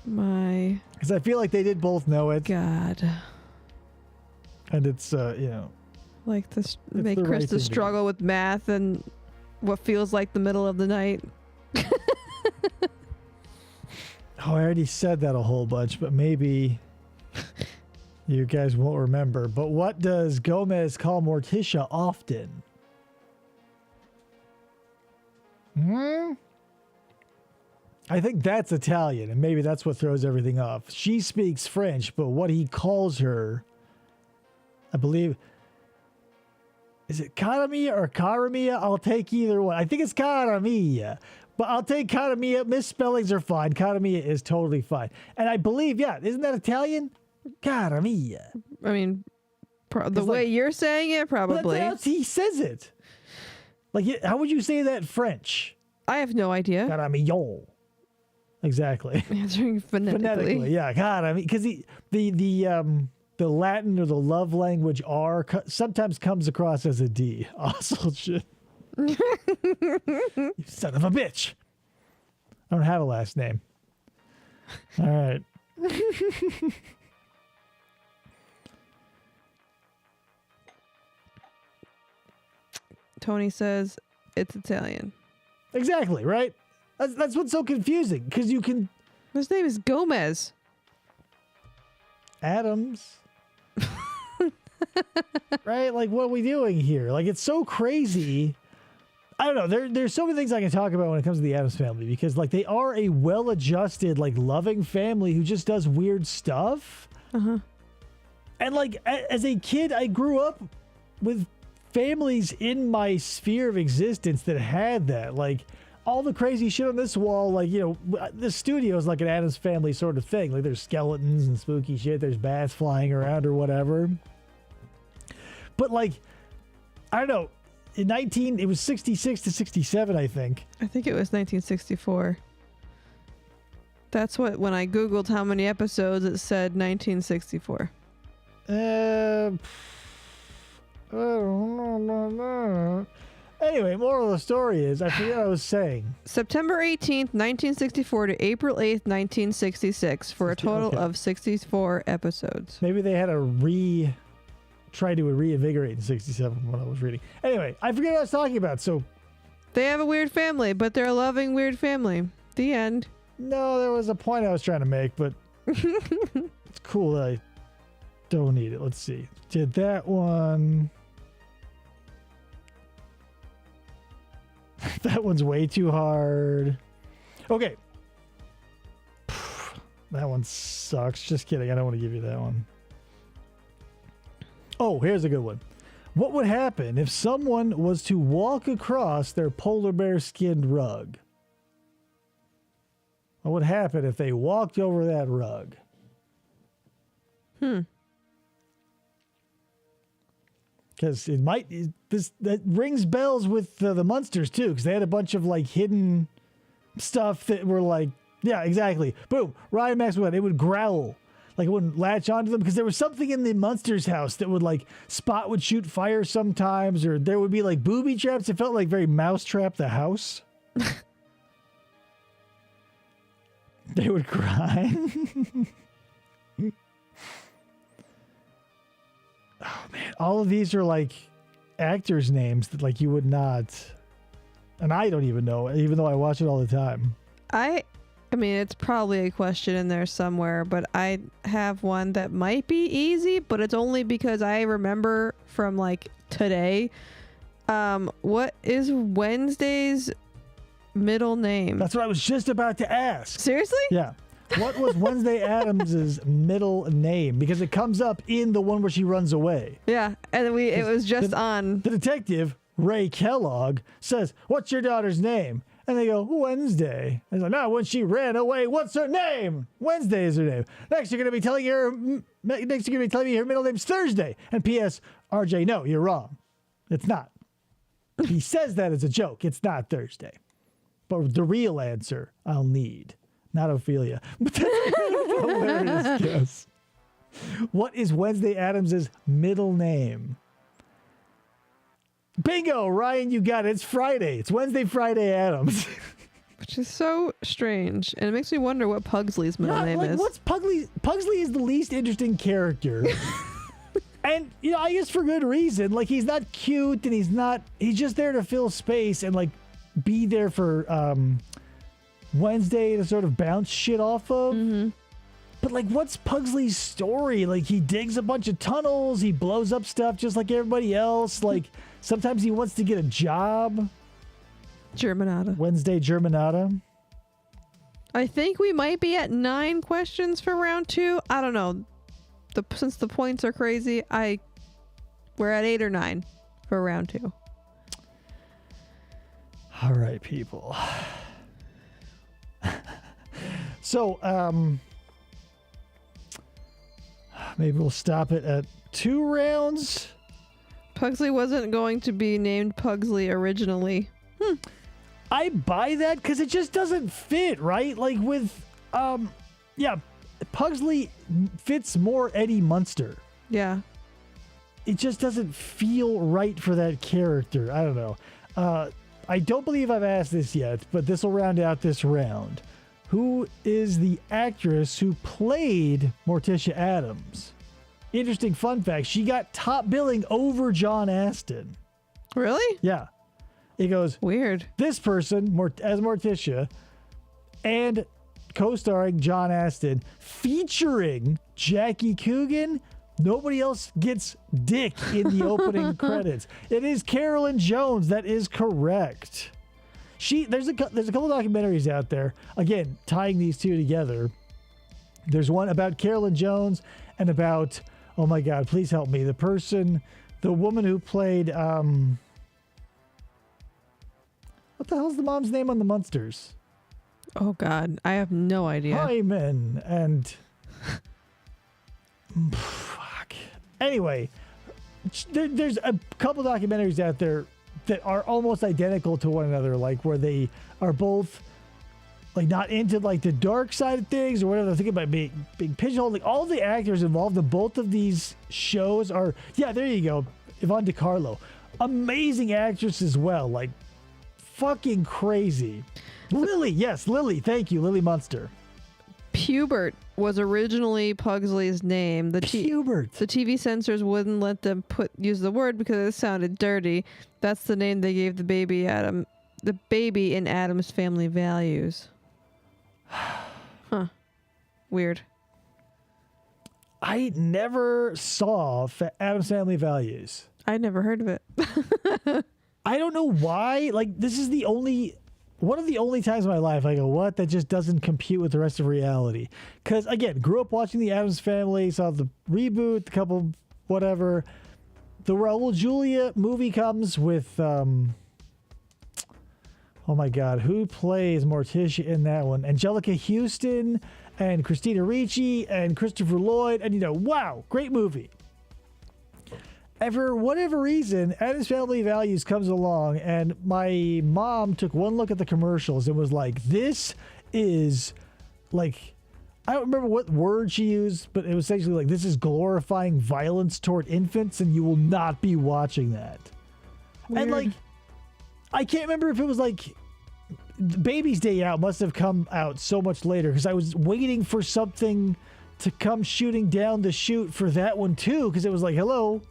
my. Because I feel like they did both know it. God. And it's, you know. Like this, make the right Krista thing to struggle with math and what feels like the middle of the night. Oh, I already said that a whole bunch, but maybe you guys won't remember. But what does Gomez call Morticia often? I think that's Italian, and maybe that's what throws everything off. She speaks French, but what he calls her, I believe, is it Caramia or Caramia? I'll take either one. I think it's Caramia, but I'll take Caramia. Misspellings are fine. Caramia is totally fine. And I believe, yeah, isn't that Italian? Caramia. I mean, the way you're saying it, probably. That's how he says it. Like, how would you say that in French? I have no idea. Caramillon. Exactly. Answering phonetically. Yeah, God, I mean, because the Latin or the love language R sometimes comes across as a D. Also, shit. You son of a bitch. I don't have a last name. All right. Tony says it's Italian. Exactly, right? That's what's so confusing, because you can... His name is Gomez. Addams. Right? Like, what are we doing here? Like, it's so crazy. I don't know. There's so many things I can talk about when it comes to the Addams family, because, like, they are a well-adjusted, like, loving family who just does weird stuff. Uh-huh. And, like, as a kid, I grew up with families in my sphere of existence that had that. Like, all the crazy shit on this wall, like, you know, the studio is like an Addams family sort of thing. Like, there's skeletons and spooky shit. There's bats flying around or whatever. But, like, I don't know. It was 66 to 67, I think. I think it was 1964. That's what, when I Googled how many episodes, it said 1964. I don't know about that. Anyway, moral of the story is, I forget what I was saying. September 18th, 1964 to April 8th, 1966 for a total of 64 episodes. Maybe they had to try to reinvigorate in 67 from what I was reading. Anyway, I forget what I was talking about, so... They have a weird family, but they're a loving weird family. The end. No, there was a point I was trying to make, but it's cool that I don't need it. Let's see. Did that one... That one's way too hard. Okay. That one sucks. Just kidding. I don't want to give you that one. Oh, here's a good one. What would happen if someone was to walk across their polar bear skinned rug? What would happen if they walked over that rug? Because that rings bells with the Munsters too, because they had a bunch of like hidden stuff that were like, yeah, exactly. Boom, Ryan Maxwell, it would growl. Like it wouldn't latch onto them because there was something in the Munsters house that would like, Spot would shoot fire sometimes, or there would be like booby traps. It felt like very Mousetrap the house. They would cry. Oh man, all of these are like actors' names that like you would not, and I don't even know, even though I watch it all the time. I mean, it's probably a question in there somewhere, but I have one that might be easy, but it's only because I remember from like today. What is Wednesday's middle name? That's what I was just about to ask. Seriously? Yeah. What was Wednesday Addams' middle name? Because it comes up in the one where she runs away. Yeah, and then it was just on. The detective, Ray Kellogg, says, "What's your daughter's name?" And they go, "Wednesday." And he's like, "No, when she ran away, what's her name? Wednesday is her name. Next, you're going to be telling me her middle name's Thursday." And P.S., RJ, no, you're wrong. It's not. He says that as a joke. It's not Thursday. But the real answer I'll need. Not Ophelia. But that's a hilarious guess. What is Wednesday Addams' middle name? Bingo, Ryan, you got it. It's Friday. It's Wednesday, Friday Addams. Which is so strange. And it makes me wonder what Pugsley's middle name is. What's Pugsley? Pugsley is the least interesting character. And, I guess for good reason. Like, he's not cute and he's just there to fill space and, like, be there for Wednesday to sort of bounce shit off of. Mm-hmm. But, like, what's Pugsley's story? Like, he digs a bunch of tunnels. He blows up stuff just like everybody else. Like, sometimes he wants to get a job. Germanata. Wednesday Germanata. I think we might be at 9 questions for round 2. I don't know. Since the points are crazy, we're at 8 or 9 for round 2. All right, people. So, maybe we'll stop it at 2 rounds. Pugsley wasn't going to be named Pugsley originally. I buy that because it just doesn't fit, right? Like with, Pugsley fits more Eddie Munster. Yeah. It just doesn't feel right for that character. I don't know. I don't believe I've asked this yet, but this will round out this round. Who is the actress who played Morticia Addams? Interesting fun fact. She got top billing over John Aston. Really? Yeah. It goes, weird. This person, as Morticia, and co-starring John Aston, featuring Jackie Coogan. Nobody else gets dick in the opening credits. It is Carolyn Jones. That is correct. There's a couple documentaries out there, again, tying these two together. There's one about Carolyn Jones and about, oh my God, please help me. The woman who played, what the hell's the mom's name on the Munsters? Oh God, I have no idea. Hyman and fuck. Anyway, there's a couple documentaries out there that are almost identical to one another, like where they are both like not into like the dark side of things or whatever. They're thinking about being pigeonholed. Like all the actors involved in both of these shows are, there you go, Yvonne DiCarlo, amazing actress as well, like fucking crazy. Lily, thank you, Lily Munster. Pubert was originally Pugsley's name. Pubert. The TV censors wouldn't let them use the word because it sounded dirty. That's the name they gave the baby in Addams Family Values. Huh. Weird. I never saw Addams Family Values. I'd never heard of it. I don't know why. Like, this is one of the only times in my life I go, what? That just doesn't compute with the rest of reality. Because, again, grew up watching the Addams Family, saw the reboot, the couple, whatever. The Raul Julia movie comes with, oh my God, who plays Morticia in that one? Angelica Houston and Christina Ricci and Christopher Lloyd. And, wow, great movie. And for whatever reason, Addams Family Values comes along, and my mom took one look at the commercials and was like, this is like, I don't remember what word she used, but it was essentially like, this is glorifying violence toward infants, and you will not be watching that. Weird. And like, I can't remember if it was like Baby's Day Out must have come out so much later because I was waiting for something to come shooting down the chute for that one too, because it was like, hello,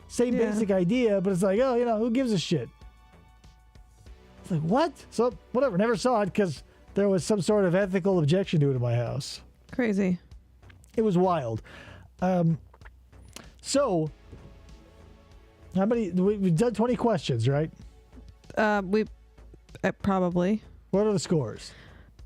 same basic idea, but it's like, oh, who gives a shit? It's like, what? So whatever, never saw it because there was some sort of ethical objection to it in my house. Crazy. It was wild. So how many? We've done 20 questions, right? We probably. What are the scores?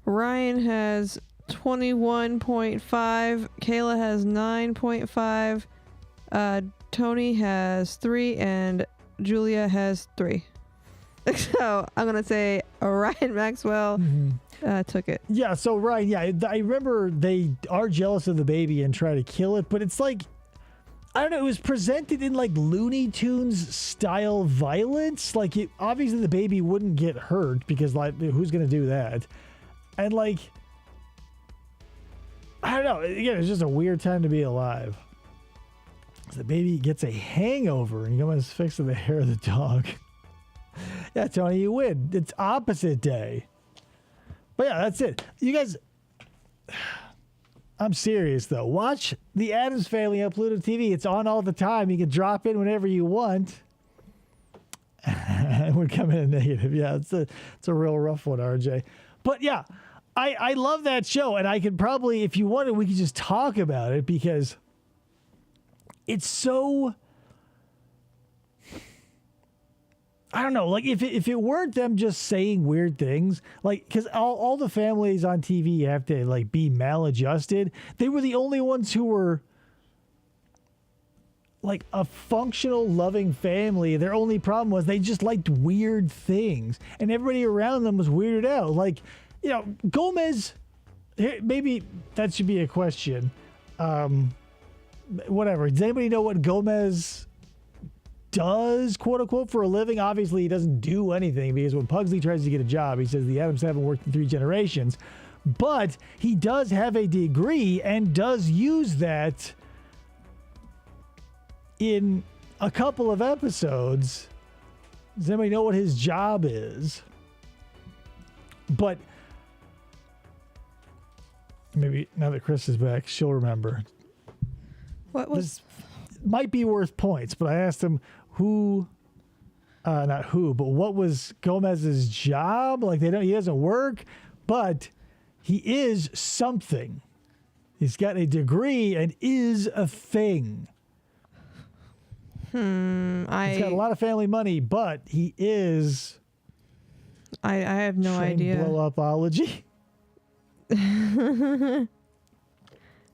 Ryan has 21.5. Kayla has 9.5. Tony has 3, and Julia has 3. So I'm gonna say Ryan Maxwell took it. Yeah. So Ryan, I remember they are jealous of the baby and try to kill it, but it's like, I don't know, it was presented in like Looney Tunes style violence. Like, obviously the baby wouldn't get hurt because, like, who's going to do that? And, like, I don't know. Again, it's just a weird time to be alive. The baby gets a hangover and comes fixing the hair of the dog. Yeah, Tony, you win. It's opposite day. But yeah, that's it. You guys... I'm serious, though. Watch the Addams Family on Pluto TV. It's on all the time. You can drop in whenever you want. And we're coming in negative. Yeah, it's a real rough one, RJ. But yeah, I love that show. And I could probably, if you wanted, we could just talk about it because it's so... I don't know, like if it weren't them just saying weird things, like, because all the families on TV have to like be maladjusted. They were the only ones who were like a functional, loving family. Their only problem was they just liked weird things, and everybody around them was weirded out. Like, Gomez. Maybe that should be a question. Whatever. Does anybody know what Gomez does, quote unquote, for a living? Obviously he doesn't do anything, because when Pugsley tries to get a job, he says the Addams haven't worked in 3 generations, but he does have a degree and does use that in a couple of episodes. Does anybody know what his job is? But maybe now that Chris is back, she'll remember. What was... This might be worth points, but I asked him not who, but what was Gomez's job? Like, he doesn't work, but he is something. He's got a degree and is a thing. He's got a lot of family money, but he is... I have no idea. Blow-upology.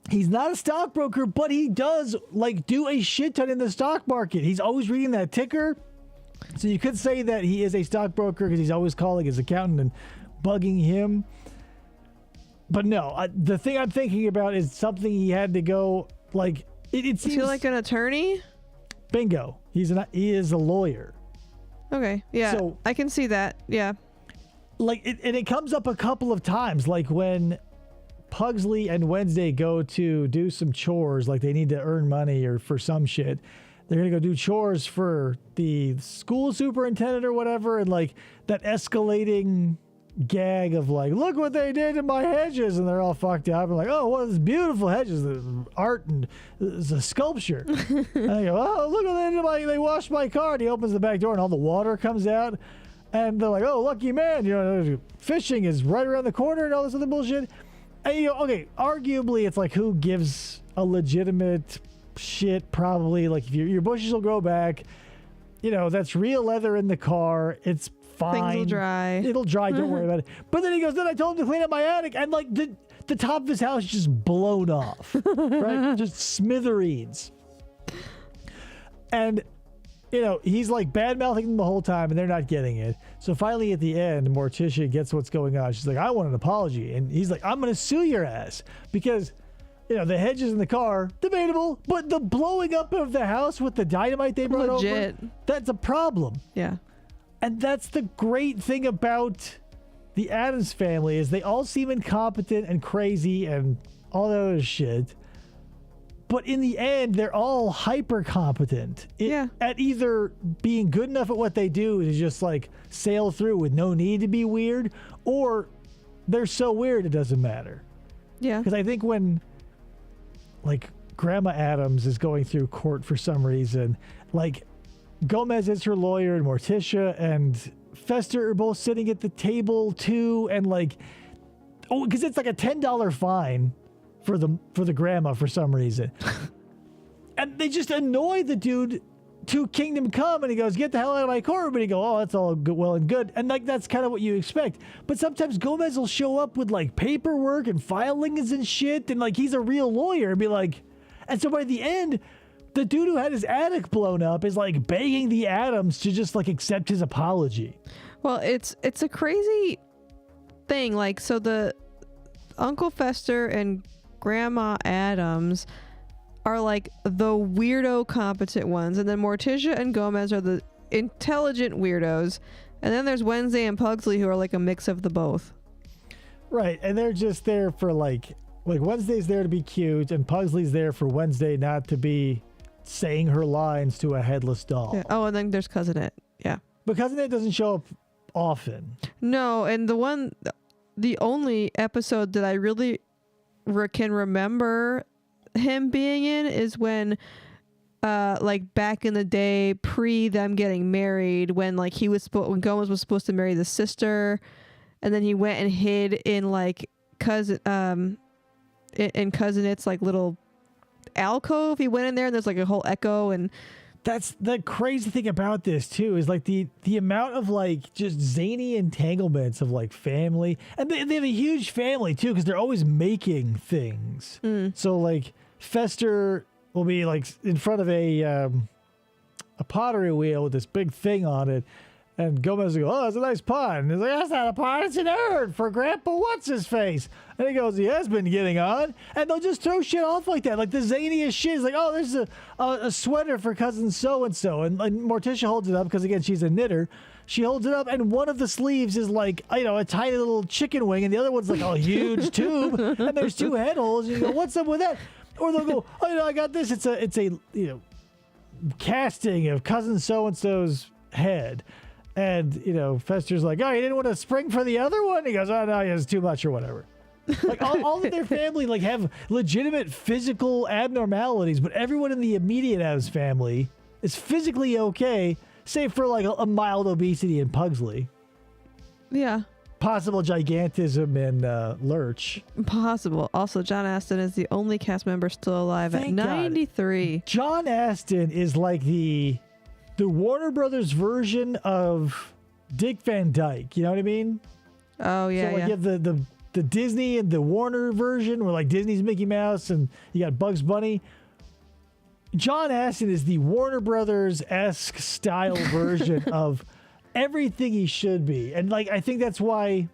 He's not a stockbroker, but he does like do a shit ton in the stock market. He's always reading that ticker. So you could say that he is a stockbroker because he's always calling his accountant and bugging him. But no, the thing I'm thinking about is something he had to go, like, it seems... Is he like an attorney? Bingo. He is a lawyer. Okay. Yeah. So I can see that. Yeah. Like, it comes up a couple of times, like when Pugsley and Wednesday go to do some chores, like they need to earn money or for some shit. They're going to go do chores for the school superintendent or whatever. And like that escalating gag of like, look what they did to my hedges. And they're all fucked up. And like, oh, what is beautiful hedges, the art and it's a sculpture. And I go, oh, look what they did they washed my car. And he opens the back door and all the water comes out. And they're like, oh, lucky man, fishing is right around the corner and all this other bullshit. And, okay, arguably it's like who gives a legitimate shit, probably. Like if your bushes will grow back, that's real leather in the car. It's fine. Things will dry. It'll dry, don't worry about it. But then he goes, then I told him to clean up my attic. And like the top of his house is just blown off, right? Just smithereens. And, he's like bad-mouthing them the whole time and they're not getting it. So finally at the end, Morticia gets what's going on. She's like, I want an apology. And he's like, I'm going to sue your ass because, the hedges in the car, debatable, but the blowing up of the house with the dynamite they brought over, that's a problem. Yeah. And that's the great thing about the Addams family is they all seem incompetent and crazy and all that other shit. But in the end, they're all hyper competent at either being good enough at what they do to just like sail through with no need to be weird, or they're so weird it doesn't matter. Yeah. Because I think when like Grandma Addams is going through court for some reason, like Gomez is her lawyer and Morticia and Fester are both sitting at the table too, and like, oh, because it's like a $10 fine for the grandma for some reason. And they just annoy the dude to Kingdom Come, and he goes, "Get the hell out of my courtroom," and he go, "Oh, that's all good, well and good," and like that's kind of what you expect. But sometimes Gomez will show up with like paperwork and filings and shit, and like he's a real lawyer and be like, and so by the end, the dude who had his attic blown up is like begging the Addams to just like accept his apology. Well, it's a crazy thing. Like, so the Uncle Fester and Grandma Addams are like the weirdo competent ones, and then Morticia and Gomez are the intelligent weirdos, and then there's Wednesday and Pugsley who are like a mix of the both. Right, and they're just there for like Wednesday's there to be cute, and Pugsley's there for Wednesday not to be saying her lines to a headless doll. Yeah. Oh, and then there's Cousinette. Yeah. But Cousinette doesn't show up often. No, and the only episode that I really can remember him being in is when like back in the day, pre them getting married, when like when Gomez was supposed to marry the sister, and then he went and hid in like in Cousinette's like little alcove. He went in there and there's like a whole echo, and that's the crazy thing about this too, is like the amount of like just zany entanglements of like family, and they have a huge family too because they're always making things. So like Fester will be like in front of a pottery wheel with this big thing on it, and Gomez will go, "Oh, that's a nice pot." And he's like, "That's not a pot, it's an urn for Grandpa What's-His-Face." And he goes, "He has been getting on." And they'll just throw shit off like that. Like the zaniest shit is like, "Oh, there's a sweater for cousin so-and-so." And Morticia holds it up because, again, she's a knitter. She holds it up, and one of the sleeves is like, you know, a tiny little chicken wing, and the other one's like a huge tube. And there's two head holes. And you go, "What's up with that?" Or they'll go, "Oh, you know, I got this. It's a you know, casting of cousin so-and-so's head." And, you know, Fester's like, "Oh, you didn't want to spring for the other one?" He goes, "Oh, no, it's too much," or whatever. Like, all of their family, like, have legitimate physical abnormalities, but everyone in the immediate Addams family is physically okay, save for, like, a mild obesity in Pugsley. Yeah. Possible gigantism in Lurch. Possible. Also, John Astin is the only cast member still alive at 93. God. John Astin is like the Warner Brothers version of Dick Van Dyke. You know what I mean? Oh, yeah, so, like, yeah. you have the Disney and the Warner version, where like Disney's Mickey Mouse and you got Bugs Bunny. John Astin is the Warner Brothers-esque style version of everything he should be. And like, I think that's why,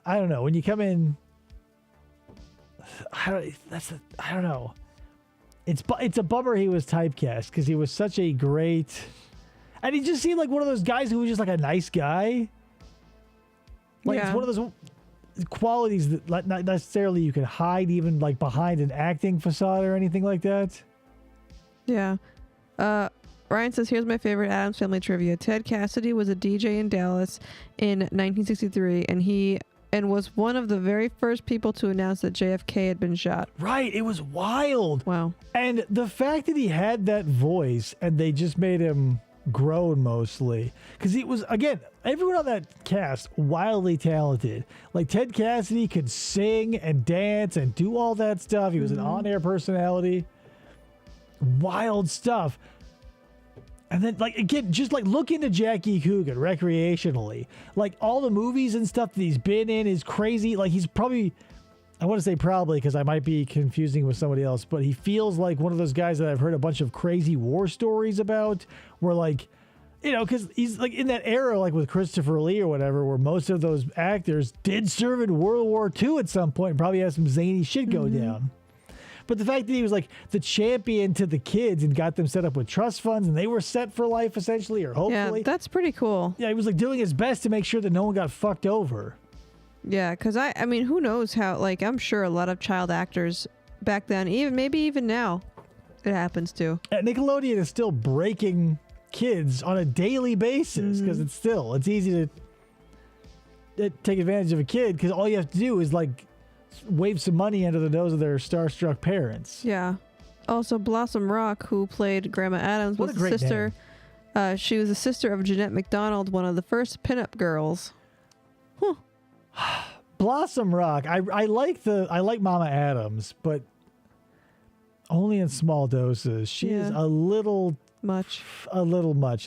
I don't know, when you come in, I don't know. It's a bummer he was typecast because he was such a great, and he just seemed like one of those guys who was just like a nice guy. Like, it's one of those qualities that not necessarily you can hide even like behind an acting facade or anything like that. Yeah. Ryan says, "Here's my favorite Addams Family trivia. Ted Cassidy was a DJ in Dallas in 1963, and was one of the very first people to announce that JFK had been shot." Right. It was wild. Wow. And the fact that he had that voice and they just made him groan mostly, because he was, again, everyone on that cast wildly talented. Like Ted Cassidy could sing and dance and do all that stuff. He was an on-air personality. Wild stuff. And then, like, again, just like look into Jackie Coogan recreationally. Like all the movies and stuff that he's been in is crazy. Like he's probably, I want to say probably because I might be confusing with somebody else, but he feels like one of those guys that I've heard a bunch of crazy war stories about, where like, you know, because he's like in that era, like with Christopher Lee or whatever, where most of those actors did serve in World War II at some point and probably had some zany shit go down. But the fact that he was like the champion to the kids and got them set up with trust funds and they were set for life essentially, or hopefully. Yeah, that's pretty cool. Yeah, he was like doing his best to make sure that no one got fucked over. Yeah, because I mean, who knows how, like, I'm sure a lot of child actors back then, maybe even now, it happens to. Nickelodeon is still breaking kids on a daily basis because it's easy to take advantage of a kid because all you have to do is, like, wave some money under the nose of their starstruck parents. Yeah. Also, Blossom Rock, who played Grandma Addams, What was a great the sister. She was the sister of Jeanette MacDonald, one of the first pinup girls. Blossom Rock. I like Mama Addams, but only in small doses. She is a little much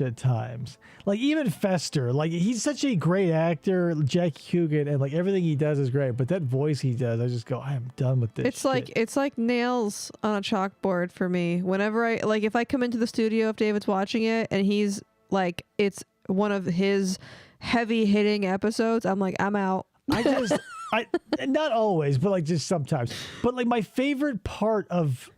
at times. Like even Fester, like he's such a great actor, Jackie Coogan, and like everything he does is great. But that voice he does, I just go, I am done with this. It's like nails on a chalkboard for me. Whenever if I come into the studio, if David's watching it and he's like, it's one of his heavy hitting episodes, I'm like, I'm out. I not always, but like just sometimes. But like my favorite part of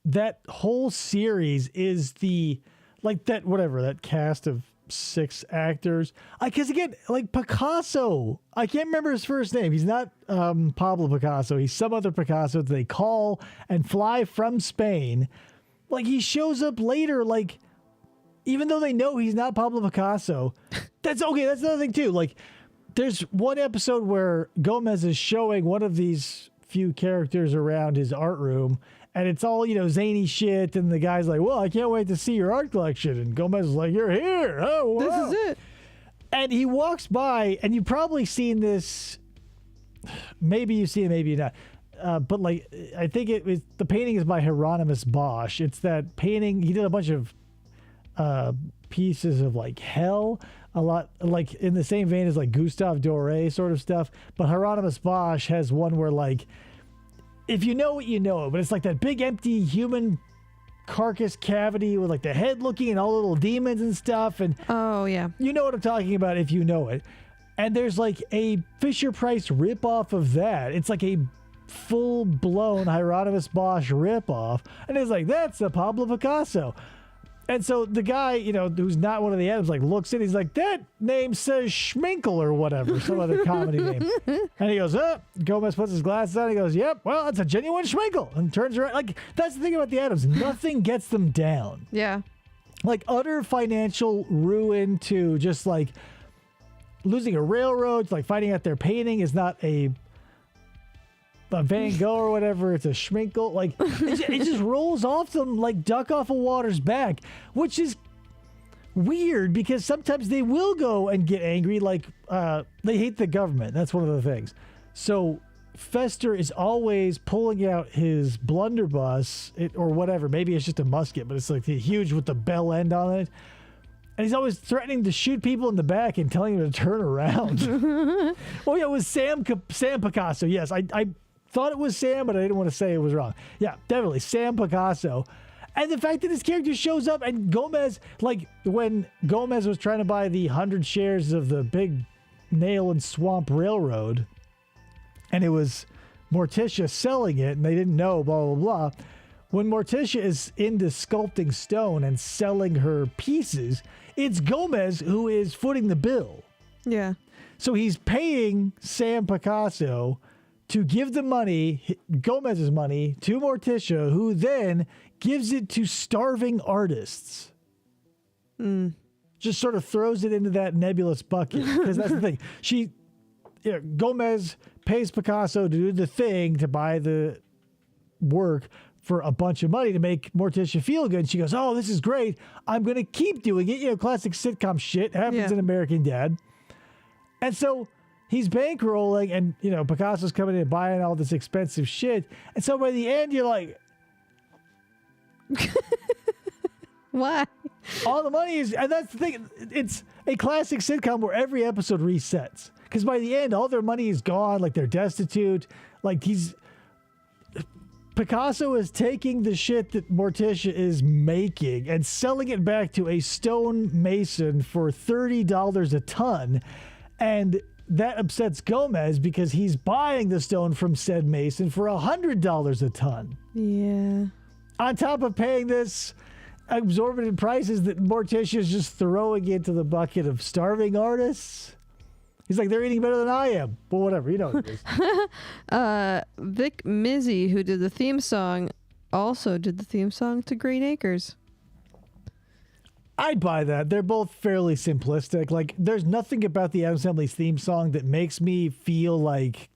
that whole series is that cast of 6 actors. Because again, like Picasso, I can't remember his first name. He's not Pablo Picasso. He's some other Picasso that they call and fly from Spain. Like he shows up later, like even though they know he's not Pablo Picasso. That's okay. That's another thing too. Like there's one episode where Gomez is showing one of these few characters around his art room. And it's all, zany shit. And the guy's like, well, I can't wait to see your art collection. And Gomez is like, you're here. Oh, wow. This is it. And he walks by, and you've probably seen this. Maybe you've seen it, maybe not. But like, I think the painting is by Hieronymus Bosch. It's that painting. He did a bunch of pieces of like hell, a lot like in the same vein as like Gustave Doré sort of stuff. But Hieronymus Bosch has one where like, if you know it, you know it, but it's like that big empty human carcass cavity with like the head looking and all the little demons and stuff. And oh yeah, you know what I'm talking about if you know it. And there's like a Fisher-Price ripoff of that. It's like a full-blown Hieronymus Bosch ripoff. And it's like, that's a Pablo Picasso. And so the guy, who's not one of the Addams, like looks in, he's like, that name says Schminkle or whatever, some other comedy name. And he goes, Gomez puts his glasses on. He goes, yep, well, it's a genuine Schminkle. And turns around. Like, that's the thing about the Addams. Nothing gets them down. Yeah. Like utter financial ruin to just like losing a railroad, like finding out their painting is not a Van Gogh or whatever, it's a Schminkle. Like it just rolls off them like duck off a water's back, which is weird because sometimes they will go and get angry, like they hate the government. That's one of the things. So Fester is always pulling out his blunderbuss or whatever. Maybe it's just a musket, but it's like huge with the bell end on it. And he's always threatening to shoot people in the back and telling them to turn around. Oh yeah, it was Sam Picasso. Yes, I thought it was Sam, but I didn't want to say it was wrong. Yeah, definitely Sam Picasso. And the fact that his character shows up and Gomez, like when Gomez was trying to buy the 100 shares of the big Nail and Swamp Railroad, and it was Morticia selling it, and they didn't know, blah, blah, blah. When Morticia is into sculpting stone and selling her pieces, it's Gomez who is footing the bill. Yeah. So he's paying Sam Picasso to give the money, Gomez's money, to Morticia, who then gives it to starving artists. Just sort of throws it into that nebulous bucket. Because that's the thing. Gomez pays Picasso to do the thing, to buy the work for a bunch of money to make Morticia feel good. And she goes, oh, this is great. I'm going to keep doing it. Classic sitcom shit. Happens in American Dad. And so he's bankrolling, and Picasso's coming in and buying all this expensive shit. And so by the end, you're like, why? All the money is, and that's the thing. It's a classic sitcom where every episode resets. Because by the end, all their money is gone. Like they're destitute. Like Picasso is taking the shit that Morticia is making and selling it back to a stone mason for $30 a ton. And that upsets Gomez because he's buying the stone from said mason for $100 a ton. Yeah. On top of paying this exorbitant prices that Morticia is just throwing into the bucket of starving artists. He's like, they're eating better than I am. But whatever, you know what it is. Vic Mizzy, who did the theme song, also did the theme song to Green Acres. I'd buy that. They're both fairly simplistic. Like, there's nothing about the Addams Family's theme song that makes me feel like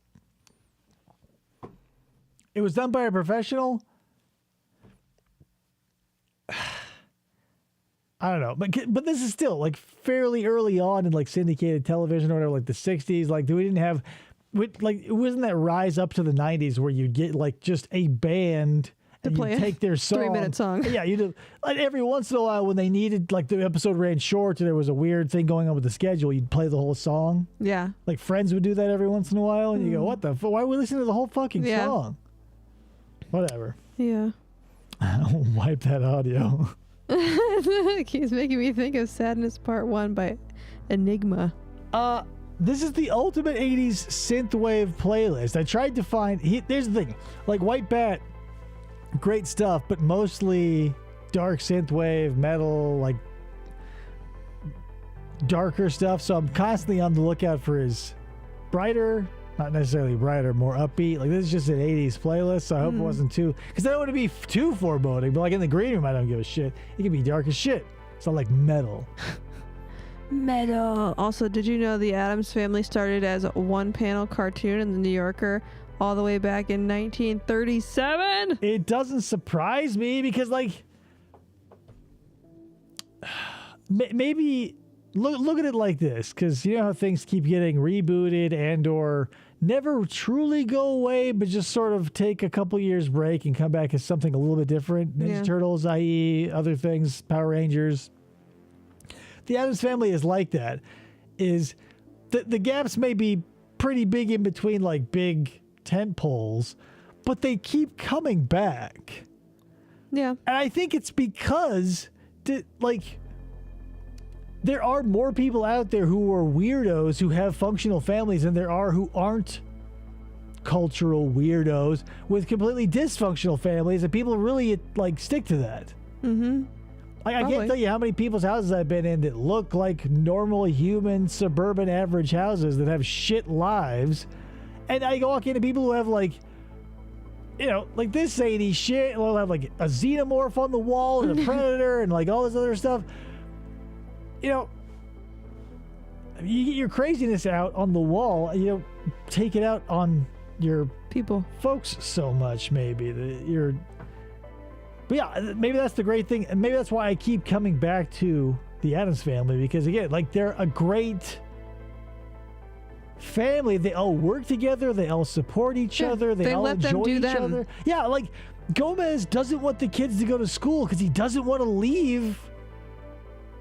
it was done by a professional. I don't know, but this is still like fairly early on in like syndicated television or whatever, like the 60s. Like we didn't have, like it wasn't that rise up to the 90s where you get like just a band and play you a take their song, 3-minute song. Yeah, you do. Like every once in a while when they needed, like the episode ran short or there was a weird thing going on with the schedule, you'd play the whole song. Yeah. Like Friends would do that every once in a while, and you go, "What the? Why are we listening to the whole fucking song?" Whatever. Yeah. Wipe that audio. He's making me think of Sadness Part 1 by Enigma. This is the ultimate 80s synthwave playlist. I tried to find... There's the thing. Like, White Bat, great stuff, but mostly dark synthwave, metal, like, darker stuff. So I'm constantly on the lookout for his brighter... Not necessarily brighter, more upbeat. Like, this is just an 80s playlist, so I hope it wasn't too... Because I don't want to be too foreboding, but like in the green room, I don't give a shit. It can be dark as shit. It's not like metal. Metal. Also, did you know the Addams Family started as a one-panel cartoon in the New Yorker all the way back in 1937? It doesn't surprise me because, like... Maybe... Look at it like this, because you know how things keep getting rebooted and or never truly go away, but just sort of take a couple years break and come back as something a little bit different. Ninja Turtles, i.e. other things, Power Rangers. The Addams Family is like that. Is the gaps may be pretty big in between like big tent poles, but they keep coming back. Yeah. And I think it's because there are more people out there who are weirdos who have functional families than there are who aren't cultural weirdos with completely dysfunctional families, and people really like stick to that. Mm-hmm. Like, I can't tell you how many people's houses I've been in that look like normal human suburban average houses that have shit lives, and I walk into people who have like, you know, like this 80s shit, and they'll have like a xenomorph on the wall and a predator and like all this other stuff. You know, you get your craziness out on the wall, you know, take it out on your people, folks so much, maybe that you're. But yeah, maybe that's the great thing, and maybe that's why I keep coming back to the Addams Family, because again, like they're a great family. They all work together. They all support each other. They all let enjoy them do each them. other. Yeah, like Gomez doesn't want the kids to go to school because he doesn't want to leave.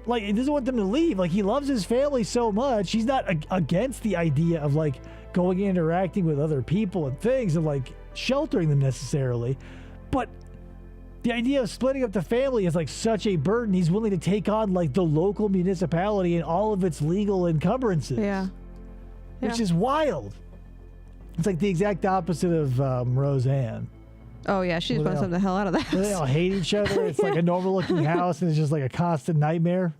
Like, he doesn't want them to leave. Like, he loves his family so much. He's not against the idea of, like, going and interacting with other people and things and, like, sheltering them necessarily. But the idea of splitting up the family is, like, such a burden. He's willing to take on, like, the local municipality and all of its legal encumbrances. Yeah. Which is wild. It's like the exact opposite of Roseanne. Oh, yeah, she just wants something the hell out of that. They all hate each other. It's like a normal-looking house, and it's just like a constant nightmare.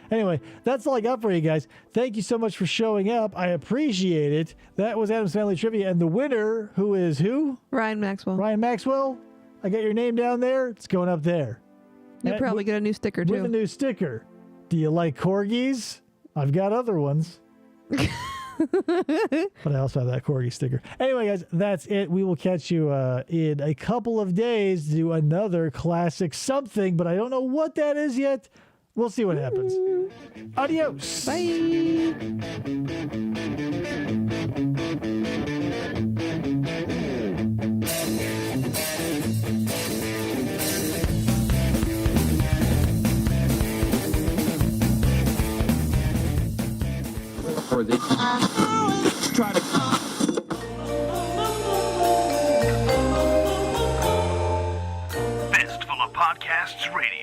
Anyway, that's all I got for you guys. Thank you so much for showing up. I appreciate it. That was Addams Family Trivia, and the winner, who is who? Ryan Maxwell. Ryan Maxwell. I got your name down there. It's going up there. You'll probably get a new sticker, too. With a new sticker. Do you like corgis? I've got other ones. But I also have that corgi sticker. Anyway, guys, that's it. We will catch you in a couple of days to do another classic something, but I don't know what that is yet. We'll see what happens. Adios. Bye. For the try to Fistful of Podcasts Radio.